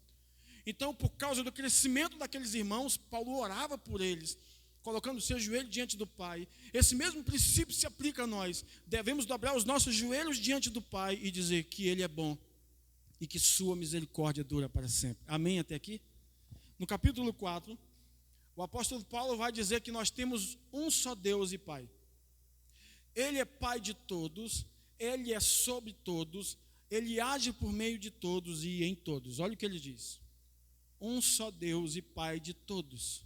A: Então, por causa do crescimento daqueles irmãos, Paulo orava por eles, colocando o seu joelho diante do Pai. Esse mesmo princípio se aplica a nós. Devemos dobrar os nossos joelhos diante do Pai e dizer que Ele é bom e que sua misericórdia dura para sempre. Amém até aqui? No capítulo 4, o apóstolo Paulo vai dizer que nós temos um só Deus e Pai. Ele é Pai de todos, Ele é sobre todos, Ele age por meio de todos e em todos. Olha o que ele diz. Um só Deus e Pai de todos,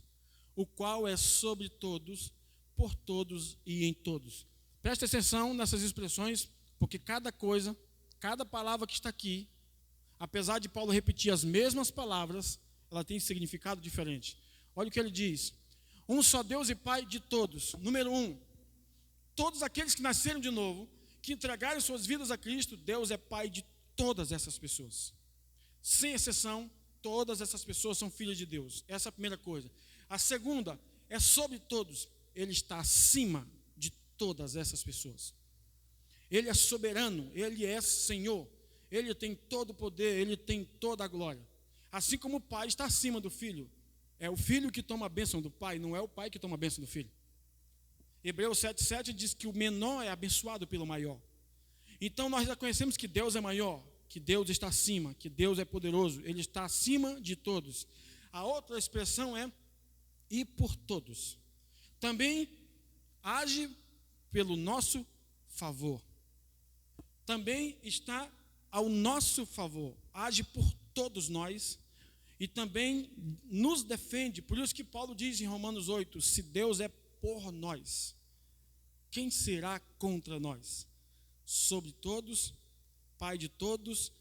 A: o qual é sobre todos, por todos e em todos. Preste atenção nessas expressões, porque cada coisa, cada palavra que está aqui, apesar de Paulo repetir as mesmas palavras, ela tem significado diferente. Olha o que ele diz. Um só Deus e Pai de todos. Número 1. Todos aqueles que nasceram de novo, que entregaram suas vidas a Cristo, Deus é Pai de todas essas pessoas. Sem exceção, todas essas pessoas são filhas de Deus. Essa é a primeira coisa. A segunda é sobre todos. Ele está acima de todas essas pessoas. Ele é soberano, Ele é Senhor. Ele tem todo o poder, Ele tem toda a glória. Assim como o Pai está acima do Filho. É o Filho que toma a bênção do Pai, não é o Pai que toma a bênção do Filho. Hebreus 7,7 diz que o menor é abençoado pelo maior. Então nós já conhecemos que Deus é maior, que Deus está acima, que Deus é poderoso, Ele está acima de todos. A outra expressão é e por todos. Também age pelo nosso favor. Também está ao nosso favor. Age por todos nós e também nos defende. Por isso que Paulo diz em Romanos 8, se Deus é por nós, quem será contra nós? Sobre todos, Pai de todos,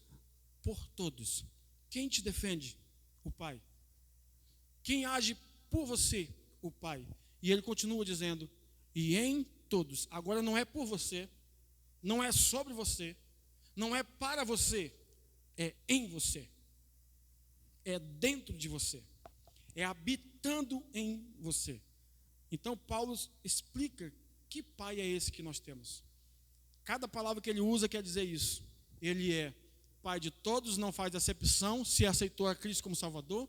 A: por todos. Quem te defende? O Pai. Quem age por você? O Pai. E ele continua dizendo, e em todos. Agora não é por você, não é sobre você, não é para você, é em você. É dentro de você. É habitando em você. Então Paulo explica que Pai é esse que nós temos. Cada palavra que ele usa quer dizer isso. Ele é Pai de todos, não faz acepção, se aceitou a Cristo como Salvador.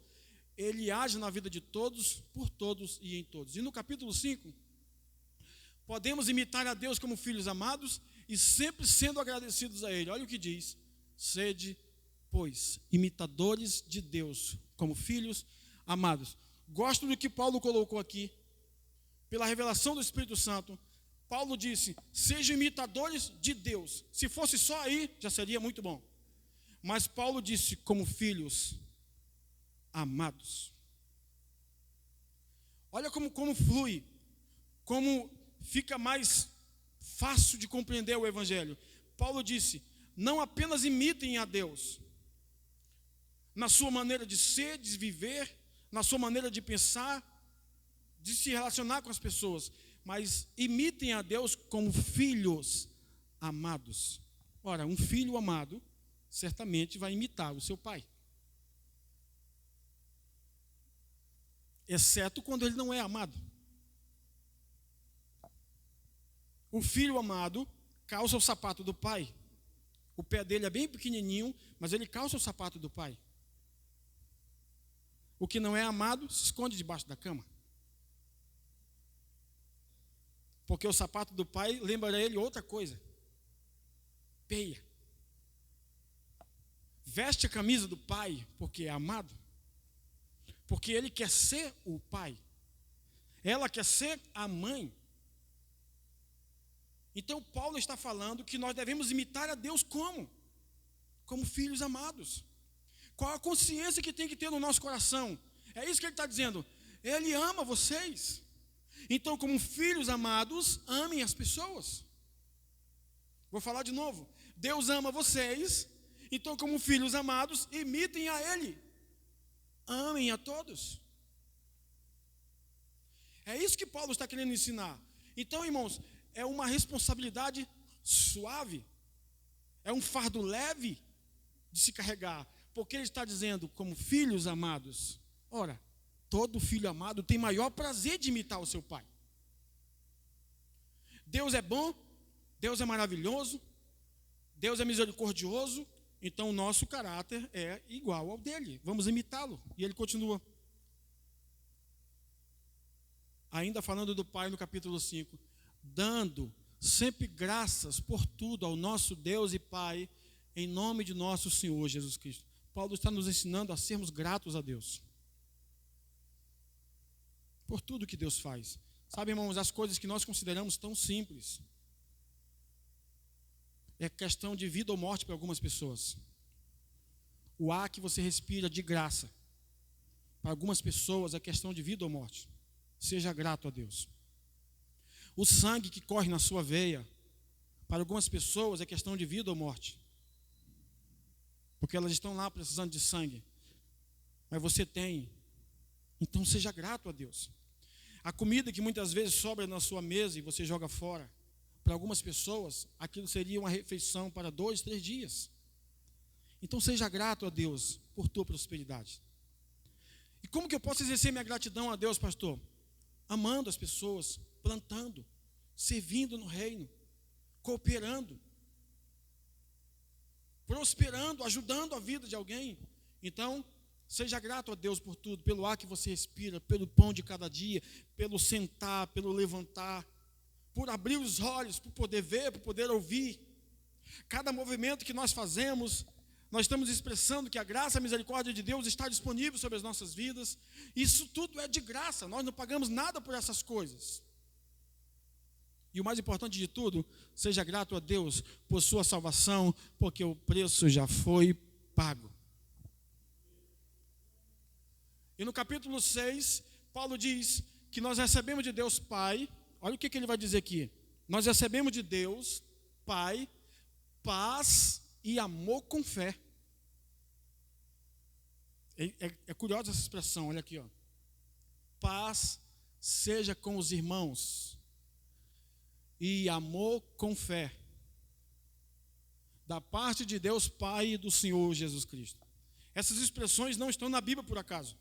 A: Ele age na vida de todos, por todos e em todos. E no capítulo 5, podemos imitar a Deus como filhos amados e sempre sendo agradecidos a Ele. Olha o que diz: sede, pois, imitadores de Deus como filhos amados. Gosto do que Paulo colocou aqui. Pela revelação do Espírito Santo, Paulo disse, sejam imitadores de Deus. Se fosse só aí, já seria muito bom. Mas Paulo disse, como filhos amados. Olha como flui, como fica mais fácil de compreender o Evangelho. Paulo disse, não apenas imitem a Deus, na sua maneira de ser, de viver, na sua maneira de pensar, de se relacionar com as pessoas, mas imitem a Deus como filhos amados. Ora, um filho amado certamente vai imitar o seu pai, exceto quando ele não é amado. O filho amado calça o sapato do pai. O pé dele é bem pequenininho, mas ele calça o sapato do pai. O que não é amado se esconde debaixo da cama. Porque o sapato do pai lembra ele outra coisa. Peia. Veste a camisa do pai porque é amado. Porque ele quer ser o pai. Ela quer ser a mãe. Então Paulo está falando que nós devemos imitar a Deus como? Como filhos amados. Qual a consciência que tem que ter no nosso coração? É isso que ele está dizendo. Ele ama vocês. Então, como filhos amados, amem as pessoas. Vou falar de novo. Deus ama vocês. Então, como filhos amados, imitem a Ele. Amem a todos. É isso que Paulo está querendo ensinar. Então, irmãos, é uma responsabilidade suave. É um fardo leve de se carregar. Porque ele está dizendo, como filhos amados. Ora, todo filho amado tem maior prazer de imitar o seu pai. Deus é bom, Deus é maravilhoso, Deus é misericordioso, então o nosso caráter é igual ao dele. Vamos imitá-lo. E ele continua. Ainda falando do Pai no capítulo 5. Dando sempre graças por tudo ao nosso Deus e Pai, em nome de nosso Senhor Jesus Cristo. Paulo está nos ensinando a sermos gratos a Deus. Por tudo que Deus faz. Sabe, irmãos, as coisas que nós consideramos tão simples. É questão de vida ou morte para algumas pessoas. O ar que você respira de graça. Para algumas pessoas é questão de vida ou morte. Seja grato a Deus. O sangue que corre na sua veia, para algumas pessoas é questão de vida ou morte. Porque elas estão lá precisando de sangue. Mas você tem. Então seja grato a Deus. A comida que muitas vezes sobra na sua mesa e você joga fora, para algumas pessoas, aquilo seria uma refeição para 2, 3 dias. Então seja grato a Deus por tua prosperidade. E como que eu posso exercer minha gratidão a Deus, pastor? Amando as pessoas, plantando, servindo no reino, cooperando, prosperando, ajudando a vida de alguém. Então, seja grato a Deus por tudo, pelo ar que você respira, pelo pão de cada dia, pelo sentar, pelo levantar, por abrir os olhos, por poder ver, por poder ouvir. Cada movimento que nós fazemos, nós estamos expressando que a graça e a misericórdia de Deus está disponível sobre as nossas vidas. Isso tudo é de graça, nós não pagamos nada por essas coisas. E o mais importante de tudo, seja grato a Deus por sua salvação, porque o preço já foi pago. E no capítulo 6, Paulo diz que nós recebemos de Deus Pai. Olha o que ele vai dizer aqui. Nós recebemos de Deus Pai, paz e amor com fé. É curiosa essa expressão, olha aqui, ó. Paz seja com os irmãos e amor com fé, da parte de Deus Pai e do Senhor Jesus Cristo. Essas expressões não estão na Bíblia por acaso.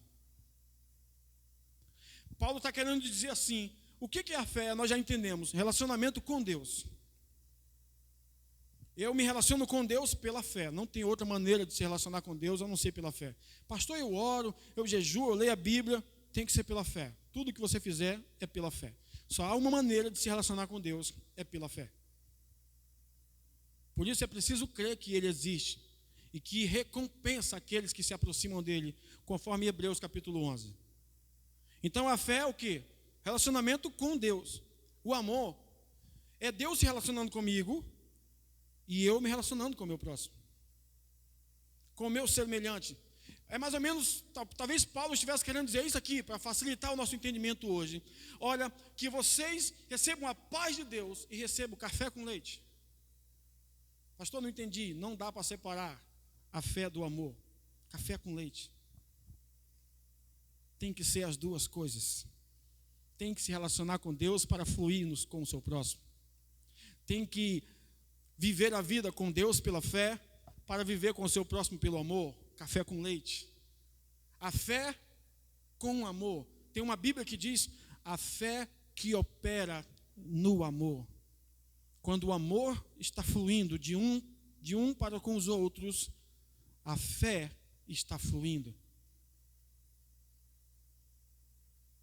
A: Paulo está querendo dizer assim, o que é a fé? Nós já entendemos, relacionamento com Deus. Eu me relaciono com Deus pela fé, não tem outra maneira de se relacionar com Deus a não ser pela fé. Pastor, eu oro, eu jejuo, eu leio a Bíblia, tem que ser pela fé. Tudo que você fizer é pela fé. Só há uma maneira de se relacionar com Deus, é pela fé. Por isso é preciso crer que Ele existe e que recompensa aqueles que se aproximam dEle, conforme Hebreus capítulo 11. Então a fé é o quê? Relacionamento com Deus. O amor é Deus se relacionando comigo e eu me relacionando com o meu próximo, com o meu semelhante. É mais ou menos, talvez Paulo estivesse querendo dizer isso aqui, para facilitar o nosso entendimento hoje. Olha, que vocês recebam a paz de Deus e recebam café com leite. Pastor, não entendi. Não dá para separar a fé do amor. Café com leite. Tem que ser as duas coisas. Tem que se relacionar com Deus para fluir com o seu próximo. Tem que viver a vida com Deus pela fé, para viver com o seu próximo pelo amor. Café com leite. A fé com amor. Tem uma Bíblia que diz, a fé que opera no amor. Quando o amor está fluindo de um para com os outros, a fé está fluindo.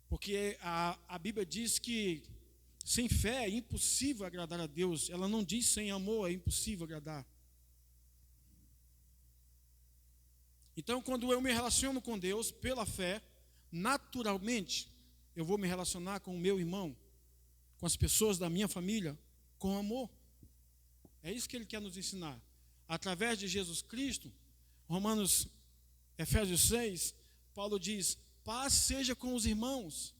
A: Porque a Bíblia diz que sem fé é impossível agradar a Deus. Ela não diz sem amor é impossível agradar. Então, quando eu me relaciono com Deus pela fé, naturalmente, eu vou me relacionar com o meu irmão, com as pessoas da minha família, com amor. É isso que Ele quer nos ensinar. Através de Jesus Cristo, Efésios 6, Paulo diz, paz seja com os irmãos,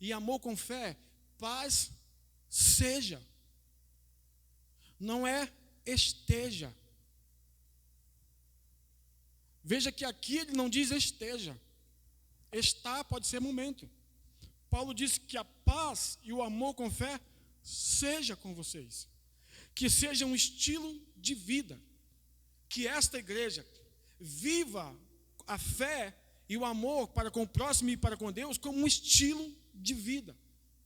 A: e amor com fé, paz seja. Não é esteja. Veja que aqui ele não diz esteja. Estar pode ser momento. Paulo diz que a paz e o amor com fé seja com vocês. Que seja um estilo de vida. Que esta igreja viva a fé e o amor para com o próximo e para com Deus como um estilo de vida.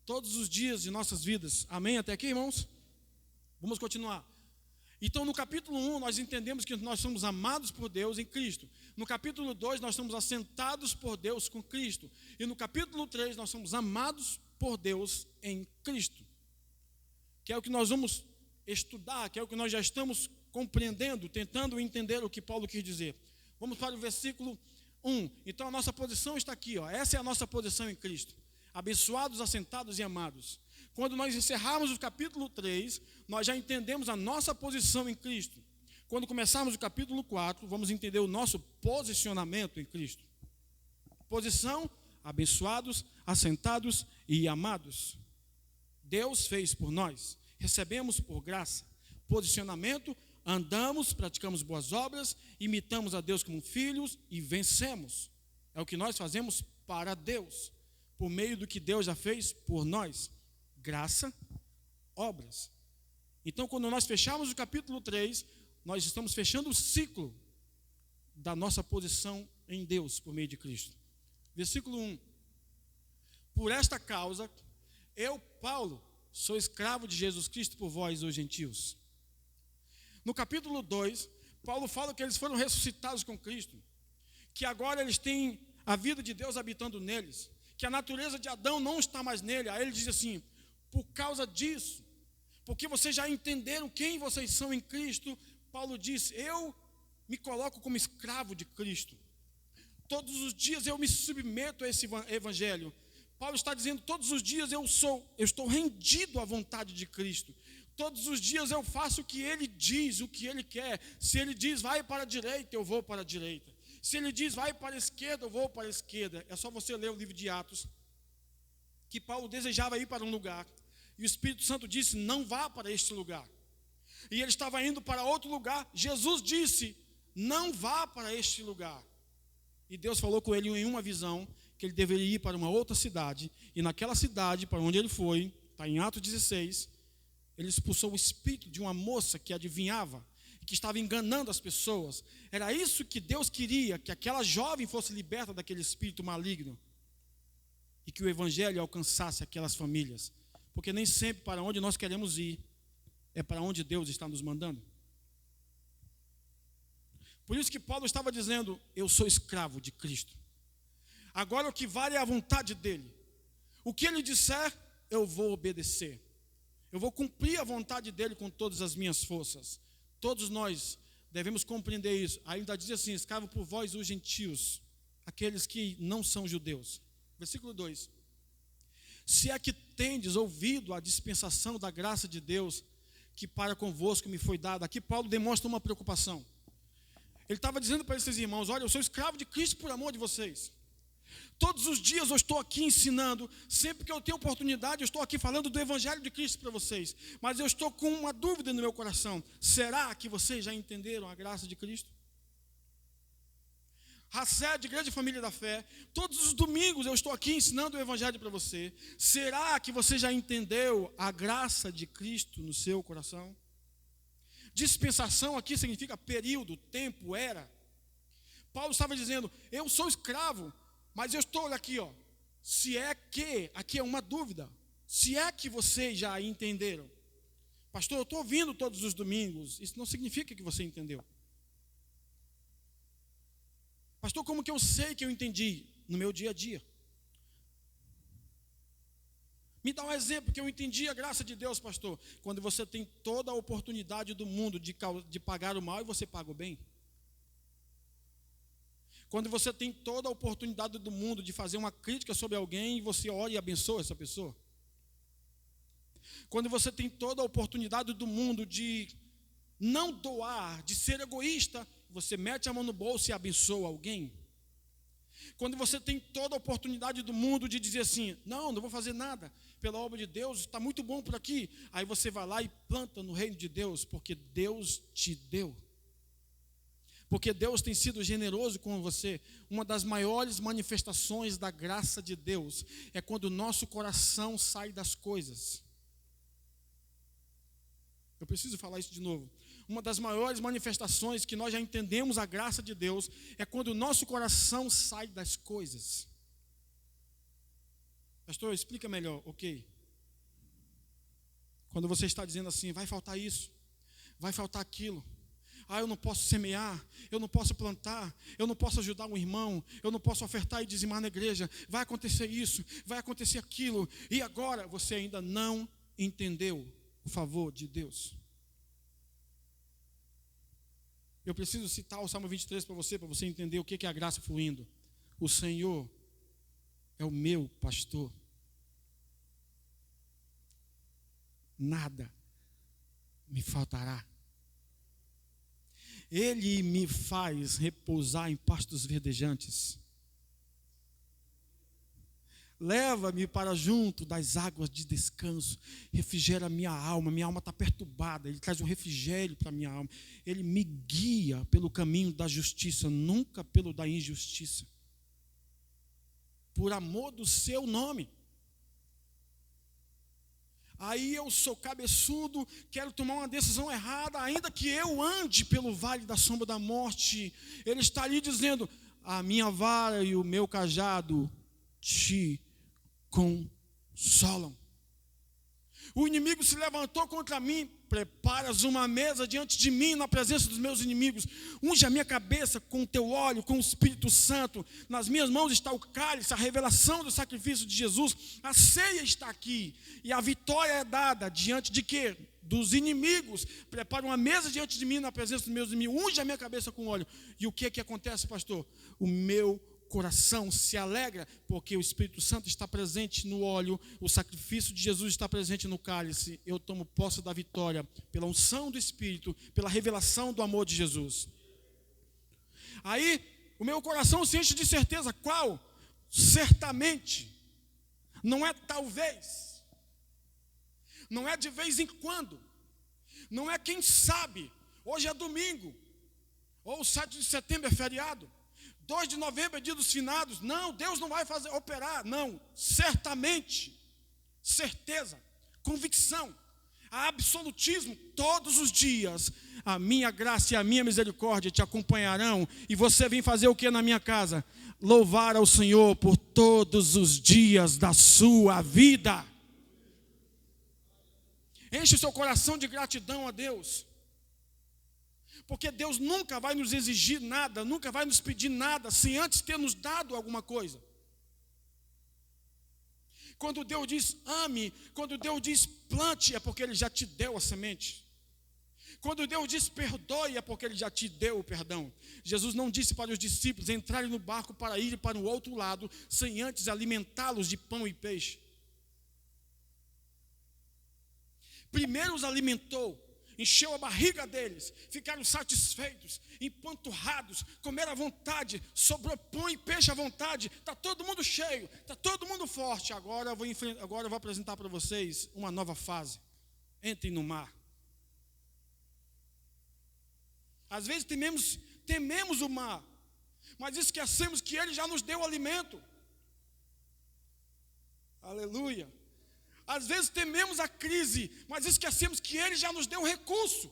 A: Todos os dias de nossas vidas. Amém? Até aqui, irmãos? Vamos continuar. Então, no capítulo 1, nós entendemos que nós somos amados por Deus em Cristo. No capítulo 2, nós somos assentados por Deus com Cristo. E no capítulo 3, nós somos amados por Deus em Cristo. Que é o que nós vamos estudar, que é o que nós já estamos compreendendo, tentando entender o que Paulo quis dizer. Vamos para o versículo 1. Então, a nossa posição está aqui, ó. Essa é a nossa posição em Cristo. Abençoados, assentados e amados. Quando nós encerrarmos o capítulo 3, nós já entendemos a nossa posição em Cristo. Quando começarmos o capítulo 4, vamos entender o nosso posicionamento em Cristo. Posição, abençoados, assentados e amados. Deus fez por nós, recebemos por graça. Posicionamento, andamos, praticamos boas obras, imitamos a Deus como filhos e vencemos. É o que nós fazemos para Deus, por meio do que Deus já fez por nós. Graça, obras. Então, quando nós fechamos o capítulo 3, nós estamos fechando o ciclo da nossa posição em Deus por meio de Cristo. Versículo 1. Por esta causa, eu, Paulo, sou escravo de Jesus Cristo por vós, os gentios. No capítulo 2, Paulo fala que eles foram ressuscitados com Cristo, que agora eles têm a vida de Deus habitando neles, que a natureza de Adão não está mais nele. Aí ele diz assim, por causa disso, porque vocês já entenderam quem vocês são em Cristo, Paulo diz, eu me coloco como escravo de Cristo. Todos os dias eu me submeto a esse evangelho. Paulo está dizendo, todos os dias eu estou rendido à vontade de Cristo. Todos os dias eu faço o que Ele diz, o que Ele quer. Se Ele diz, vai para a direita, eu vou para a direita. Se ele diz, vai para a esquerda, eu vou para a esquerda. É só você ler o livro de Atos, que Paulo desejava ir para um lugar, e o Espírito Santo disse, não vá para este lugar. E ele estava indo para outro lugar. Jesus disse, não vá para este lugar. E Deus falou com ele em uma visão, que ele deveria ir para uma outra cidade. E naquela cidade, para onde ele foi, está em Atos 16, ele expulsou o espírito de uma moça que adivinhava, que estava enganando as pessoas. Era isso que Deus queria, que aquela jovem fosse liberta daquele espírito maligno. E que o evangelho alcançasse aquelas famílias. Porque nem sempre para onde nós queremos ir, é para onde Deus está nos mandando. Por isso que Paulo estava dizendo, eu sou escravo de Cristo. Agora o que vale é a vontade dele. O que ele disser, eu vou obedecer. Eu vou cumprir a vontade dele com todas as minhas forças. Todos nós devemos compreender isso. Ainda diz assim, escravo por vós os gentios, aqueles que não são judeus. Versículo 2. Se é que tendes ouvido a dispensação da graça de Deus, que para convosco me foi dada. Aqui Paulo demonstra uma preocupação. Ele estava dizendo para esses irmãos, olha, eu sou escravo de Cristo por amor de vocês. Todos os dias eu estou aqui ensinando, sempre que eu tenho oportunidade, eu estou aqui falando do Evangelho de Cristo para vocês. Mas eu estou com uma dúvida no meu coração. Será que vocês já entenderam a graça de Cristo? Racede, Grande Família da Fé, todos os domingos eu estou aqui ensinando o Evangelho para você. Será que você já entendeu a graça de Cristo no seu coração? Dispensação aqui significa período, tempo, era. Paulo estava dizendo, eu sou escravo, mas eu estou aqui, ó. Se é que, aqui é uma dúvida, se é que vocês já entenderam. Pastor, eu estou ouvindo todos os domingos, isso não significa que você entendeu. Pastor, como que eu sei que eu entendi? No meu dia a dia. Me dá um exemplo que eu entendi a graça de Deus, pastor. Quando você tem toda a oportunidade do mundo de pagar o mal e você paga o bem. Quando você tem toda a oportunidade do mundo de fazer uma crítica sobre alguém e você ora e abençoa essa pessoa. Quando você tem toda a oportunidade do mundo de não doar, de ser egoísta, você mete a mão no bolso e abençoa alguém. Quando você tem toda a oportunidade do mundo de dizer assim, não vou fazer nada pela obra de Deus, está muito bom por aqui. Aí você vai lá e planta no reino de Deus, porque Deus te deu. Porque Deus tem sido generoso com você. Uma das maiores manifestações da graça de Deus é quando o nosso coração sai das coisas. Eu preciso falar isso de novo. Uma das maiores manifestações que nós já entendemos a graça de Deus é quando o nosso coração sai das coisas. Pastor, explica melhor, ok? Quando você está dizendo assim, vai faltar isso, vai faltar aquilo. Eu não posso semear, eu não posso plantar, eu não posso ajudar um irmão, eu não posso ofertar e dizimar na igreja. Vai acontecer isso, vai acontecer aquilo. E agora você ainda não entendeu o favor de Deus. Eu preciso citar o Salmo 23 para você entender o que é a graça fluindo. O Senhor é o meu pastor. Nada me faltará. Ele me faz repousar em pastos verdejantes. Leva-me para junto das águas de descanso. Refrigera a minha alma está perturbada. Ele traz um refrigério para a minha alma. Ele me guia pelo caminho da justiça, nunca pelo da injustiça. Por amor do seu nome. Aí eu sou cabeçudo, quero tomar uma decisão errada, ainda que eu ande pelo vale da sombra da morte. Ele está ali dizendo, a minha vara e o meu cajado te consolam. O inimigo se levantou contra mim, preparas uma mesa diante de mim na presença dos meus inimigos. Unge a minha cabeça com o teu óleo, com o Espírito Santo. Nas minhas mãos está o cálice, a revelação do sacrifício de Jesus. A ceia está aqui e a vitória é dada diante de quê? Dos inimigos. Prepara uma mesa diante de mim na presença dos meus inimigos. Unge a minha cabeça com óleo. E o que acontece, pastor? O meu coração se alegra, porque o Espírito Santo está presente no óleo, o sacrifício de Jesus está presente no cálice. Eu tomo posse da vitória pela unção do Espírito, pela revelação do amor de Jesus. Aí o meu coração se enche de certeza. Qual? Certamente. Não é talvez. Não é de vez em quando. Não é quem sabe. Hoje é domingo. Ou 7 de setembro é feriado. 2 de novembro é dia dos finados. Não, Deus não vai fazer operar. Não, certamente. Certeza. Convicção. Absolutismo. Todos os dias a minha graça e a minha misericórdia te acompanharão. E você vem fazer o que na minha casa? Louvar ao Senhor por todos os dias da sua vida. Enche o seu coração de gratidão a Deus. Porque Deus nunca vai nos exigir nada, nunca vai nos pedir nada, sem antes ter nos dado alguma coisa. Quando Deus diz ame, quando Deus diz plante, é porque Ele já te deu a semente. Quando Deus diz perdoe, é porque Ele já te deu o perdão. Jesus não disse para os discípulos entrarem no barco para ir para o outro lado, sem antes alimentá-los de pão e peixe. Primeiro os alimentou, encheu a barriga deles, ficaram satisfeitos, empanturrados, comeram à vontade, sobrou pão e peixe à vontade, está todo mundo cheio, está todo mundo forte. Agora eu vou apresentar para vocês uma nova fase. Entrem no mar. Às vezes tememos o mar, mas esquecemos que Ele já nos deu alimento. Aleluia. Às vezes tememos a crise, mas esquecemos que Ele já nos deu recurso.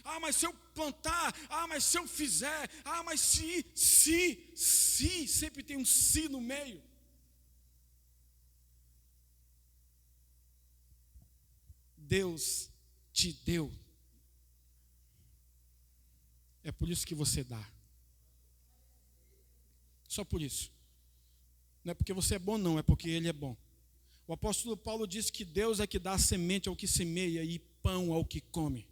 A: Ah, mas se eu plantar, mas se eu fizer, mas se, sempre tem um se no meio. Deus te deu. É por isso que você dá. Só por isso. Não é porque você é bom, não, é porque Ele é bom. O apóstolo Paulo disse que Deus é que dá semente ao que semeia e pão ao que come.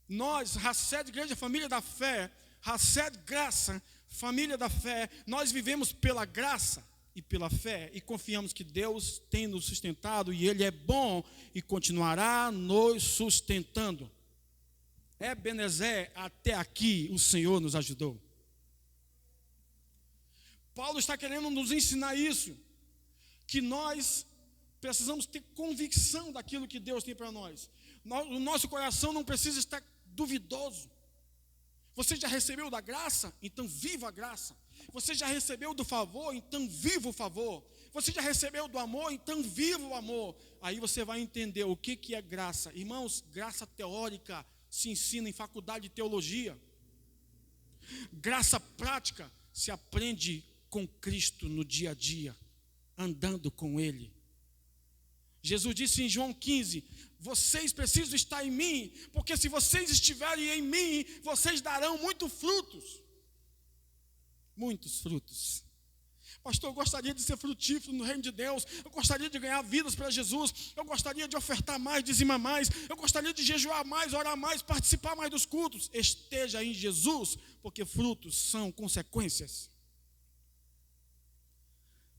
A: Nós, Haced, Igreja Família da Fé, Haced, Graça, Família da Fé, nós vivemos pela graça e pela fé e confiamos que Deus tem nos sustentado e Ele é bom e continuará nos sustentando. Ebenezer, até aqui o Senhor nos ajudou. Paulo está querendo nos ensinar isso, que nós precisamos ter convicção daquilo que Deus tem para nós. O nosso coração não precisa estar duvidoso. Você já recebeu da graça? Então viva a graça. Você já recebeu do favor? Então viva o favor. Você já recebeu do amor? Então viva o amor. Aí você vai entender o que é graça. Irmãos, graça teórica se ensina em faculdade de teologia. Graça prática se aprende com Cristo no dia a dia, andando com Ele. Jesus disse em João 15, vocês precisam estar em mim, porque se vocês estiverem em mim, vocês darão muitos frutos. Muitos frutos. Pastor, eu gostaria de ser frutífero no reino de Deus, eu gostaria de ganhar vidas para Jesus, eu gostaria de ofertar mais, dizimar mais, eu gostaria de jejuar mais, orar mais, participar mais dos cultos. Esteja em Jesus, porque frutos são consequências.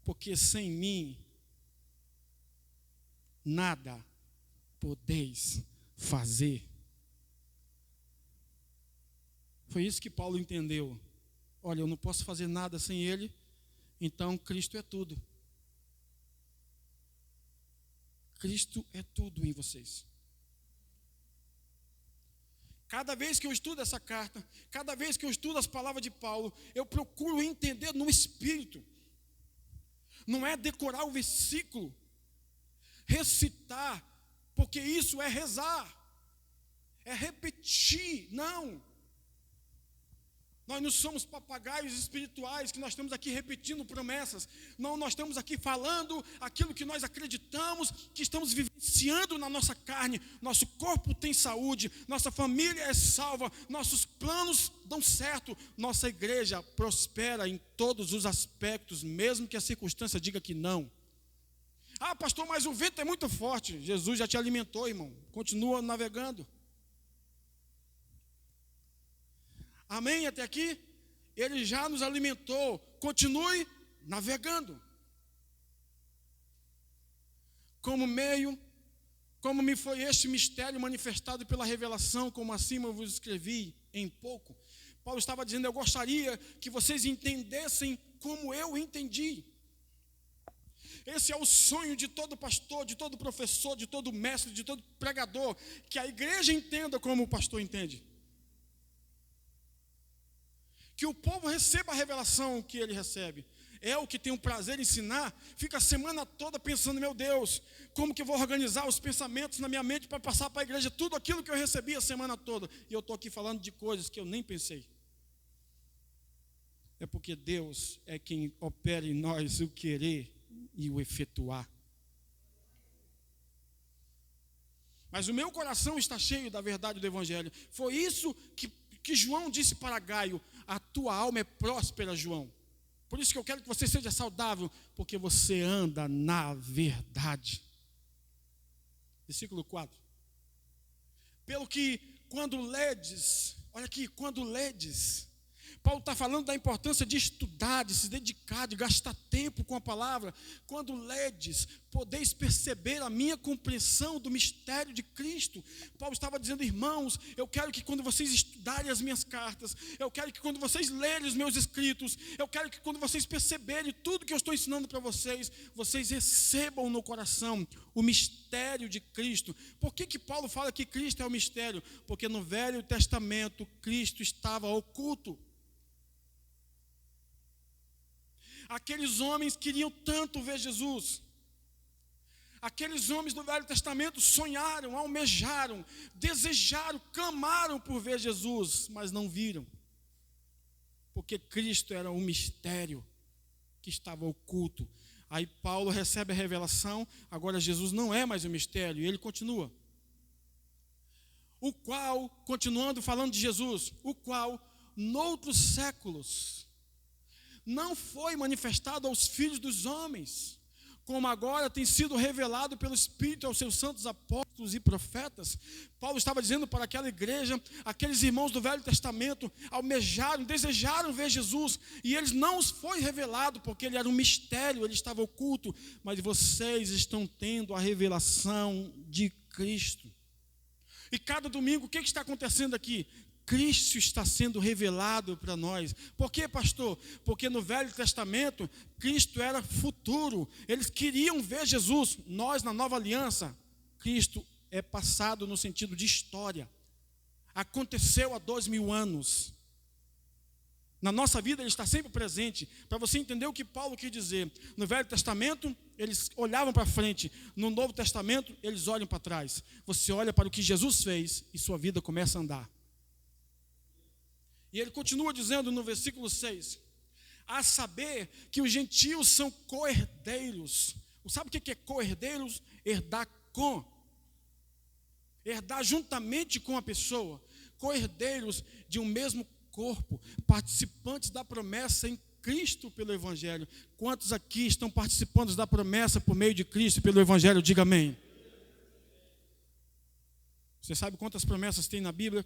A: Porque sem mim, nada podeis fazer. Foi isso que Paulo entendeu. Olha, eu não posso fazer nada sem Ele, então Cristo é tudo. Cristo é tudo em vocês. Cada vez que eu estudo essa carta, cada vez que eu estudo as palavras de Paulo, eu procuro entender no Espírito. Não é decorar o versículo, recitar, porque isso é rezar, é repetir. Não. Nós não somos papagaios espirituais que nós estamos aqui repetindo promessas. Não, nós estamos aqui falando aquilo que nós acreditamos, que estamos vivenciando na nossa carne. Nosso corpo tem saúde, nossa família é salva, nossos planos dão certo, nossa igreja prospera em todos os aspectos, mesmo que a circunstância diga que não. Ah, pastor, mas o vento é muito forte. Jesus já te alimentou, irmão. Continua navegando. Amém? Até aqui? Ele já nos alimentou. Continue navegando. Como meio como me foi este mistério manifestado pela revelação, como acima eu vos escrevi em pouco. Paulo estava dizendo, eu gostaria que vocês entendessem como eu entendi. Esse é o sonho de todo pastor, de todo professor, de todo mestre, de todo pregador, que a igreja entenda como o pastor entende. Que o povo receba a revelação que ele recebe. É o que tem o prazer de ensinar, fica a semana toda pensando, meu Deus, como que eu vou organizar os pensamentos na minha mente para passar para a igreja tudo aquilo que eu recebi a semana toda. E eu estou aqui falando de coisas que eu nem pensei. É porque Deus é quem opera em nós o querer e o efetuar. Mas o meu coração está cheio da verdade do Evangelho. Foi isso que João disse para Gaio, a tua alma é próspera, João. Por isso que eu quero que você seja saudável, porque você anda na verdade. Versículo 4. Pelo que quando ledes, olha aqui, quando ledes, Paulo está falando da importância de estudar, de se dedicar, de gastar tempo com a palavra. Quando ledes, podeis perceber a minha compreensão do mistério de Cristo. Paulo estava dizendo, irmãos, eu quero que quando vocês estudarem as minhas cartas, eu quero que quando vocês lerem os meus escritos, eu quero que quando vocês perceberem tudo que eu estou ensinando para vocês, vocês recebam no coração o mistério de Cristo. Por que Paulo fala que Cristo é o mistério? Porque no Velho Testamento, Cristo estava oculto. Aqueles homens queriam tanto ver Jesus. Aqueles homens do Velho Testamento sonharam, almejaram, desejaram, clamaram por ver Jesus, mas não viram. Porque Cristo era um mistério que estava oculto. Aí Paulo recebe a revelação, agora Jesus não é mais um mistério, e ele continua. O qual, continuando falando de Jesus, o qual, noutros séculos, não foi manifestado aos filhos dos homens, como agora tem sido revelado pelo Espírito aos seus santos apóstolos e profetas. Paulo estava dizendo para aquela igreja, aqueles irmãos do Velho Testamento, almejaram, desejaram ver Jesus, e eles não os foi revelado, porque ele era um mistério, ele estava oculto, mas vocês estão tendo a revelação de Cristo. E cada domingo, o que está acontecendo aqui? Cristo está sendo revelado para nós. Por quê, pastor? Porque no Velho Testamento, Cristo era futuro. Eles queriam ver Jesus. Nós, na Nova Aliança, Cristo é passado no sentido de história. Aconteceu há 2000 anos. Na nossa vida, ele está sempre presente. Para você entender o que Paulo quis dizer. No Velho Testamento, eles olhavam para frente. No Novo Testamento, eles olham para trás. Você olha para o que Jesus fez e sua vida começa a andar. E ele continua dizendo no versículo 6, a saber que os gentios são co-herdeiros. Sabe o que é co-herdeiros? Herdar juntamente com a pessoa. Co-herdeiros de um mesmo corpo, participantes da promessa em Cristo pelo Evangelho. Quantos aqui estão participando da promessa por meio de Cristo pelo Evangelho? Diga amém. Você sabe quantas promessas tem na Bíblia?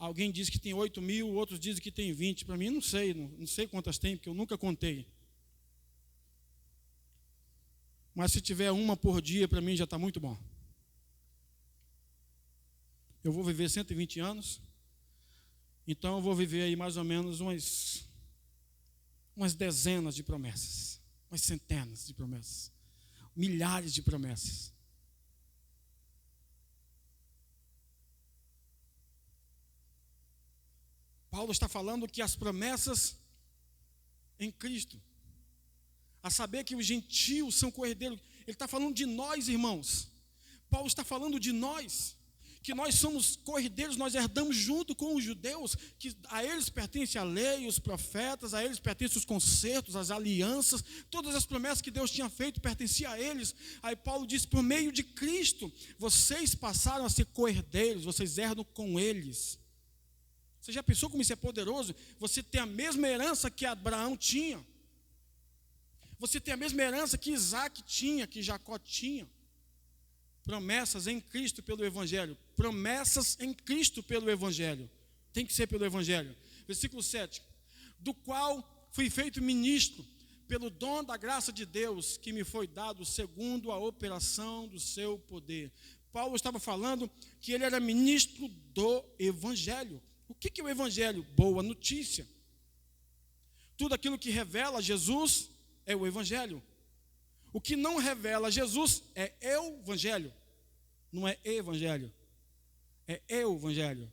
A: Alguém diz que tem 8.000, outros dizem que tem 20. Para mim, não sei quantas tem, porque eu nunca contei. Mas se tiver uma por dia, para mim já está muito bom. Eu vou viver 120 anos, então eu vou viver aí mais ou menos umas dezenas de promessas, umas centenas de promessas, milhares de promessas. Paulo está falando que as promessas em Cristo, a saber que os gentios são co-herdeiros, ele está falando de nós, irmãos. Paulo está falando de nós, que nós somos co-herdeiros, nós herdamos junto com os judeus, que a eles pertence a lei, os profetas, a eles pertencem os concertos, as alianças, todas as promessas que Deus tinha feito pertenciam a eles. Aí Paulo diz, por meio de Cristo, vocês passaram a ser co-herdeiros, vocês herdam com eles. Você já pensou como isso é poderoso? Você tem a mesma herança que Abraão tinha. Você tem a mesma herança que Isaac tinha, que Jacó tinha. Promessas em Cristo pelo Evangelho. Promessas em Cristo pelo Evangelho. Tem que ser pelo Evangelho. Versículo 7. Do qual fui feito ministro, pelo dom da graça de Deus que me foi dado segundo a operação do seu poder. Paulo estava falando que ele era ministro do Evangelho. O que é o Evangelho? Boa notícia. Tudo aquilo que revela Jesus é o Evangelho. O que não revela Jesus é o Evangelho. Não é Evangelho. É o Evangelho.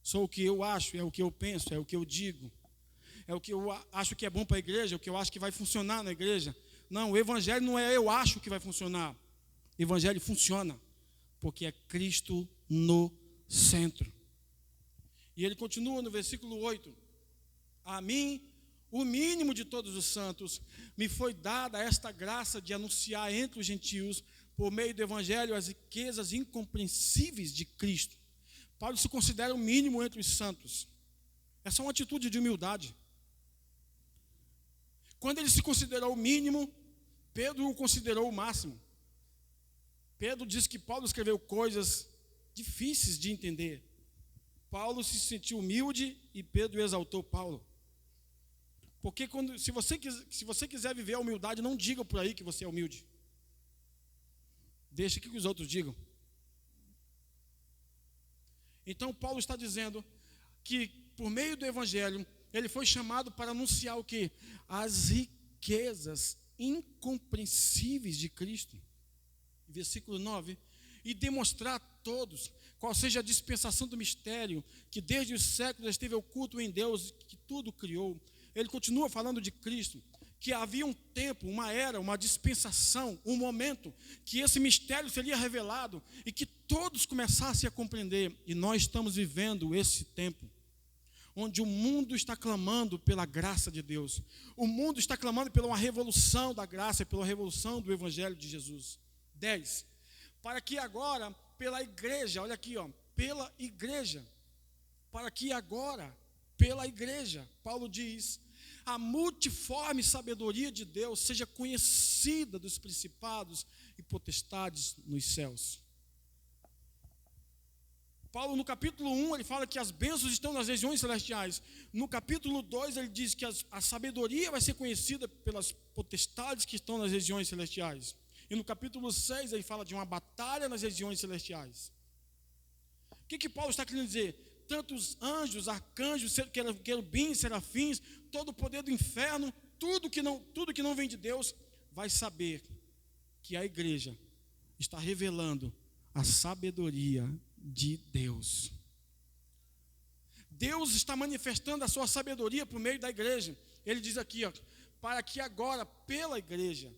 A: Sou o que eu acho, é o que eu penso, é o que eu digo. É o que eu acho que é bom para a igreja, é o que eu acho que vai funcionar na igreja. Não, o Evangelho não é eu acho que vai funcionar. O Evangelho funciona, porque é Cristo no centro. E ele continua no versículo 8. A mim, o mínimo de todos os santos, me foi dada esta graça de anunciar entre os gentios, por meio do Evangelho, as riquezas incompreensíveis de Cristo. Paulo se considera o mínimo entre os santos. Essa é uma atitude de humildade. Quando ele se considerou o mínimo, Pedro o considerou o máximo. Pedro diz que Paulo escreveu coisas difíceis de entender. Paulo se sentiu humilde e Pedro exaltou Paulo. Porque se você quiser viver a humildade, não diga por aí que você é humilde. Deixa que os outros digam. Então Paulo está dizendo que por meio do Evangelho, ele foi chamado para anunciar o quê? As riquezas incompreensíveis de Cristo. Versículo 9. E demonstrar a todos qual seja a dispensação do mistério, que desde os séculos esteve oculto em Deus, que tudo criou. Ele continua falando de Cristo, que havia um tempo, uma era, uma dispensação, um momento, que esse mistério seria revelado e que todos começassem a compreender. E nós estamos vivendo esse tempo, onde o mundo está clamando pela graça de Deus. O mundo está clamando pela uma revolução da graça, pela revolução do Evangelho de Jesus. 10. Para que agora, pela igreja, olha aqui, pela igreja, para que agora, pela igreja, Paulo diz, a multiforme sabedoria de Deus seja conhecida dos principados e potestades nos céus. Paulo, no capítulo 1, ele fala que as bênçãos estão nas regiões celestiais. No capítulo 2, ele diz que a sabedoria vai ser conhecida pelas potestades que estão nas regiões celestiais. E no capítulo 6, ele fala de uma batalha nas regiões celestiais. O que Paulo está querendo dizer? Tanto os anjos, arcanjos, querubins, serafins, todo o poder do inferno, tudo que não vem de Deus, vai saber que a igreja está revelando a sabedoria de Deus. Deus está manifestando a sua sabedoria por meio da igreja. Ele diz aqui, para que agora, pela igreja,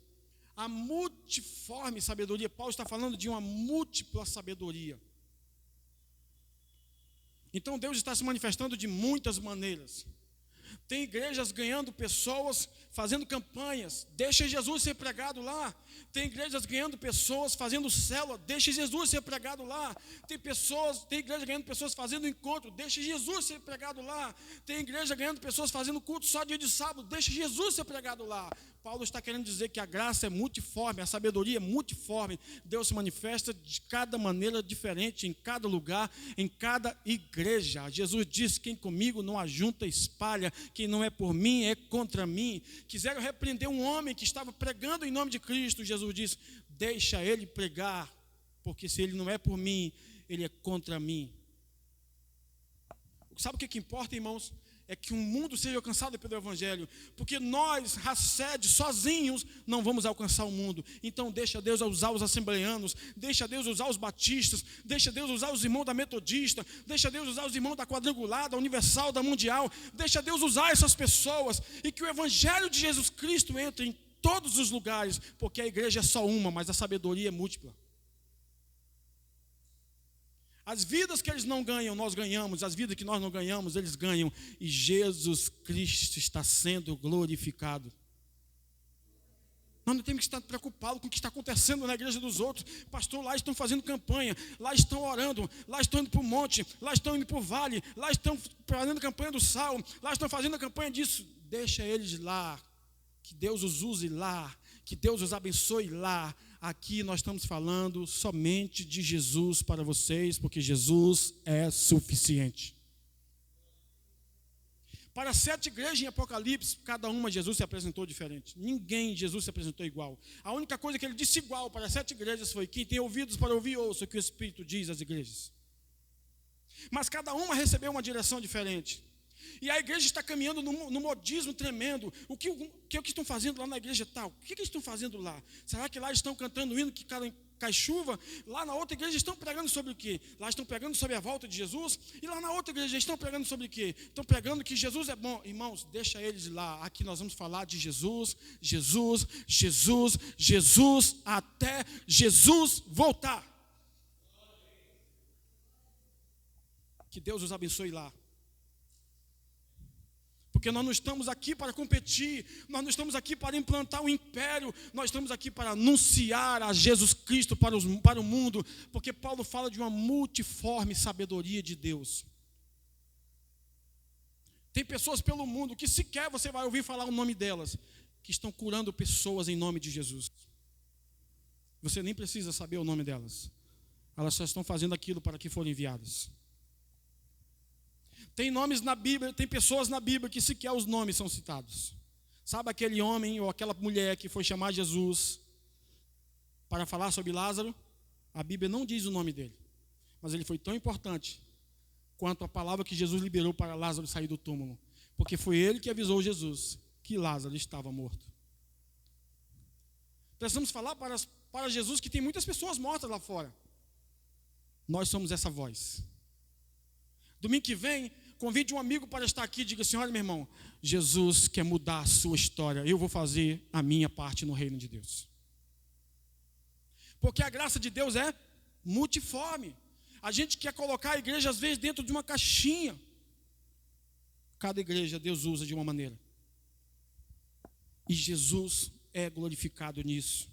A: a multiforme sabedoria, Paulo está falando de uma múltipla sabedoria. Então Deus está se manifestando de muitas maneiras. Tem igrejas ganhando pessoas, fazendo campanhas, deixa Jesus ser pregado lá. Tem igrejas ganhando pessoas, fazendo célula, deixa Jesus ser pregado lá. Tem igreja ganhando pessoas fazendo encontro, deixa Jesus ser pregado lá. Tem igreja ganhando pessoas fazendo culto só dia de sábado, deixa Jesus ser pregado lá. Paulo está querendo dizer que a graça é multiforme, a sabedoria é multiforme. Deus se manifesta de cada maneira diferente, em cada lugar, em cada igreja. Jesus disse, quem comigo não ajunta, espalha. Quem não é por mim, é contra mim. Quiseram repreender um homem que estava pregando em nome de Cristo. Jesus disse, deixa ele pregar, porque se ele não é por mim, ele é contra mim. Sabe o que importa, irmãos? É que o mundo seja alcançado pelo Evangelho, porque nós, Hassed, sozinhos, não vamos alcançar o mundo. Então deixa Deus usar os assembleanos, deixa Deus usar os batistas, deixa Deus usar os irmãos da metodista, deixa Deus usar os irmãos da quadrangular, da universal, da mundial, deixa Deus usar essas pessoas, e que o Evangelho de Jesus Cristo entre em todos os lugares, porque a igreja é só uma, mas a sabedoria é múltipla. As vidas que eles não ganham, nós ganhamos. As vidas que nós não ganhamos, eles ganham. E Jesus Cristo está sendo glorificado. Nós não temos que estar preocupados com o que está acontecendo na igreja dos outros. Pastor, lá estão fazendo campanha, lá estão orando, lá estão indo para o monte, lá estão indo para o vale, lá estão fazendo campanha do sal, lá estão fazendo a campanha disso. Deixa eles lá, que Deus os use lá, que Deus os abençoe lá. Aqui nós estamos falando somente de Jesus para vocês, porque Jesus é suficiente. Para 7 igrejas em Apocalipse, cada uma Jesus se apresentou diferente. Ninguém Jesus se apresentou igual. A única coisa que ele disse igual para 7 igrejas foi: quem tem ouvidos para ouvir, ouça o que o Espírito diz às igrejas. Mas cada uma recebeu uma direção diferente. E a igreja está caminhando no modismo tremendo. O que estão fazendo lá na igreja tal? O que eles estão fazendo lá? Será que lá estão cantando o hino que cai chuva? Lá na outra igreja estão pregando sobre o quê? Lá estão pregando sobre a volta de Jesus. E lá na outra igreja estão pregando sobre o quê? Estão pregando que Jesus é bom. Irmãos, deixa eles lá. Aqui nós vamos falar de Jesus, Jesus, Jesus, Jesus, até Jesus voltar. Que Deus os abençoe lá. Porque nós não estamos aqui para competir, nós não estamos aqui para implantar um império, nós estamos aqui para anunciar a Jesus Cristo para o mundo, porque Paulo fala de uma multiforme sabedoria de Deus. Tem pessoas pelo mundo que sequer você vai ouvir falar o nome delas, que estão curando pessoas em nome de Jesus. Você nem precisa saber o nome delas, elas só estão fazendo aquilo para que forem enviadas. Tem nomes na Bíblia, tem pessoas na Bíblia que sequer os nomes são citados. Sabe aquele homem ou aquela mulher que foi chamar Jesus para falar sobre Lázaro? A Bíblia não diz o nome dele, mas ele foi tão importante quanto a palavra que Jesus liberou para Lázaro sair do túmulo, porque foi ele que avisou Jesus que Lázaro estava morto. Precisamos falar para Jesus que tem muitas pessoas mortas lá fora. Nós somos essa voz. Domingo que vem, convide um amigo para estar aqui e diga assim: olha, meu irmão, Jesus quer mudar a sua história, eu vou fazer a minha parte no reino de Deus. Porque a graça de Deus é multiforme. A gente quer colocar a igreja às vezes dentro de uma caixinha. Cada igreja Deus usa de uma maneira. E Jesus é glorificado nisso.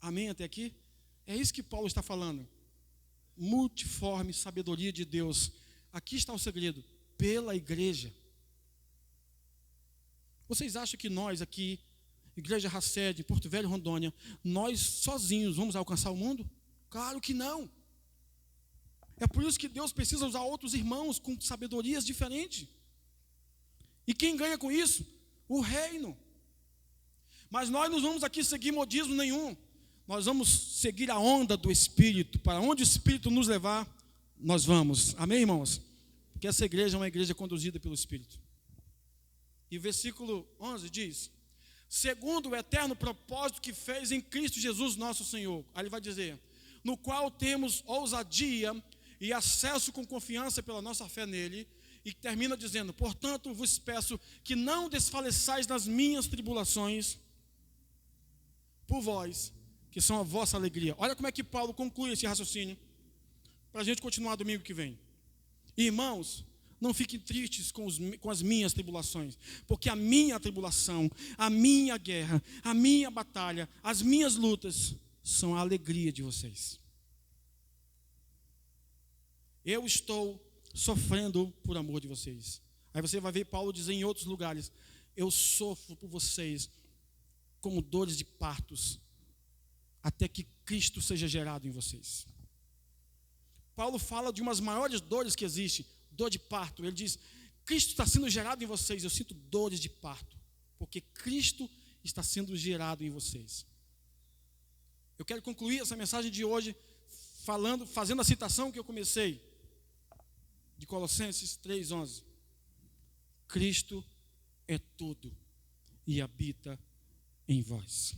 A: Amém até aqui? É isso que Paulo está falando. Multiforme sabedoria de Deus. Aqui está o segredo: pela igreja. Vocês acham que nós aqui, Igreja Racede, Porto Velho, Rondônia, nós sozinhos vamos alcançar o mundo? Claro que não. É por isso que Deus precisa usar outros irmãos com sabedorias diferentes. E quem ganha com isso? O reino. Mas nós não vamos aqui seguir modismo nenhum. Nós vamos seguir a onda do Espírito. Para onde o Espírito nos levar, nós vamos. Amém, irmãos? Porque essa igreja é uma igreja conduzida pelo Espírito. E o versículo 11 diz: segundo o eterno propósito que fez em Cristo Jesus nosso Senhor. Aí ele vai dizer: no qual temos ousadia e acesso com confiança pela nossa fé nele. E termina dizendo: portanto vos peço que não desfaleçais nas minhas tribulações por vós, que são a vossa alegria. Olha como é que Paulo conclui esse raciocínio, para a gente continuar domingo que vem. Irmãos, não fiquem tristes com as minhas tribulações, porque a minha tribulação, a minha guerra, a minha batalha, as minhas lutas são a alegria de vocês. Eu estou sofrendo por amor de vocês. Aí você vai ver Paulo dizer em outros lugares: eu sofro por vocês como dores de partos, até que Cristo seja gerado em vocês. Paulo fala de umas maiores dores que existem, dor de parto. Ele diz: Cristo está sendo gerado em vocês, eu sinto dores de parto, porque Cristo está sendo gerado em vocês. Eu quero concluir essa mensagem de hoje fazendo a citação que eu comecei, de Colossenses 3:11. Cristo é tudo e habita em vós.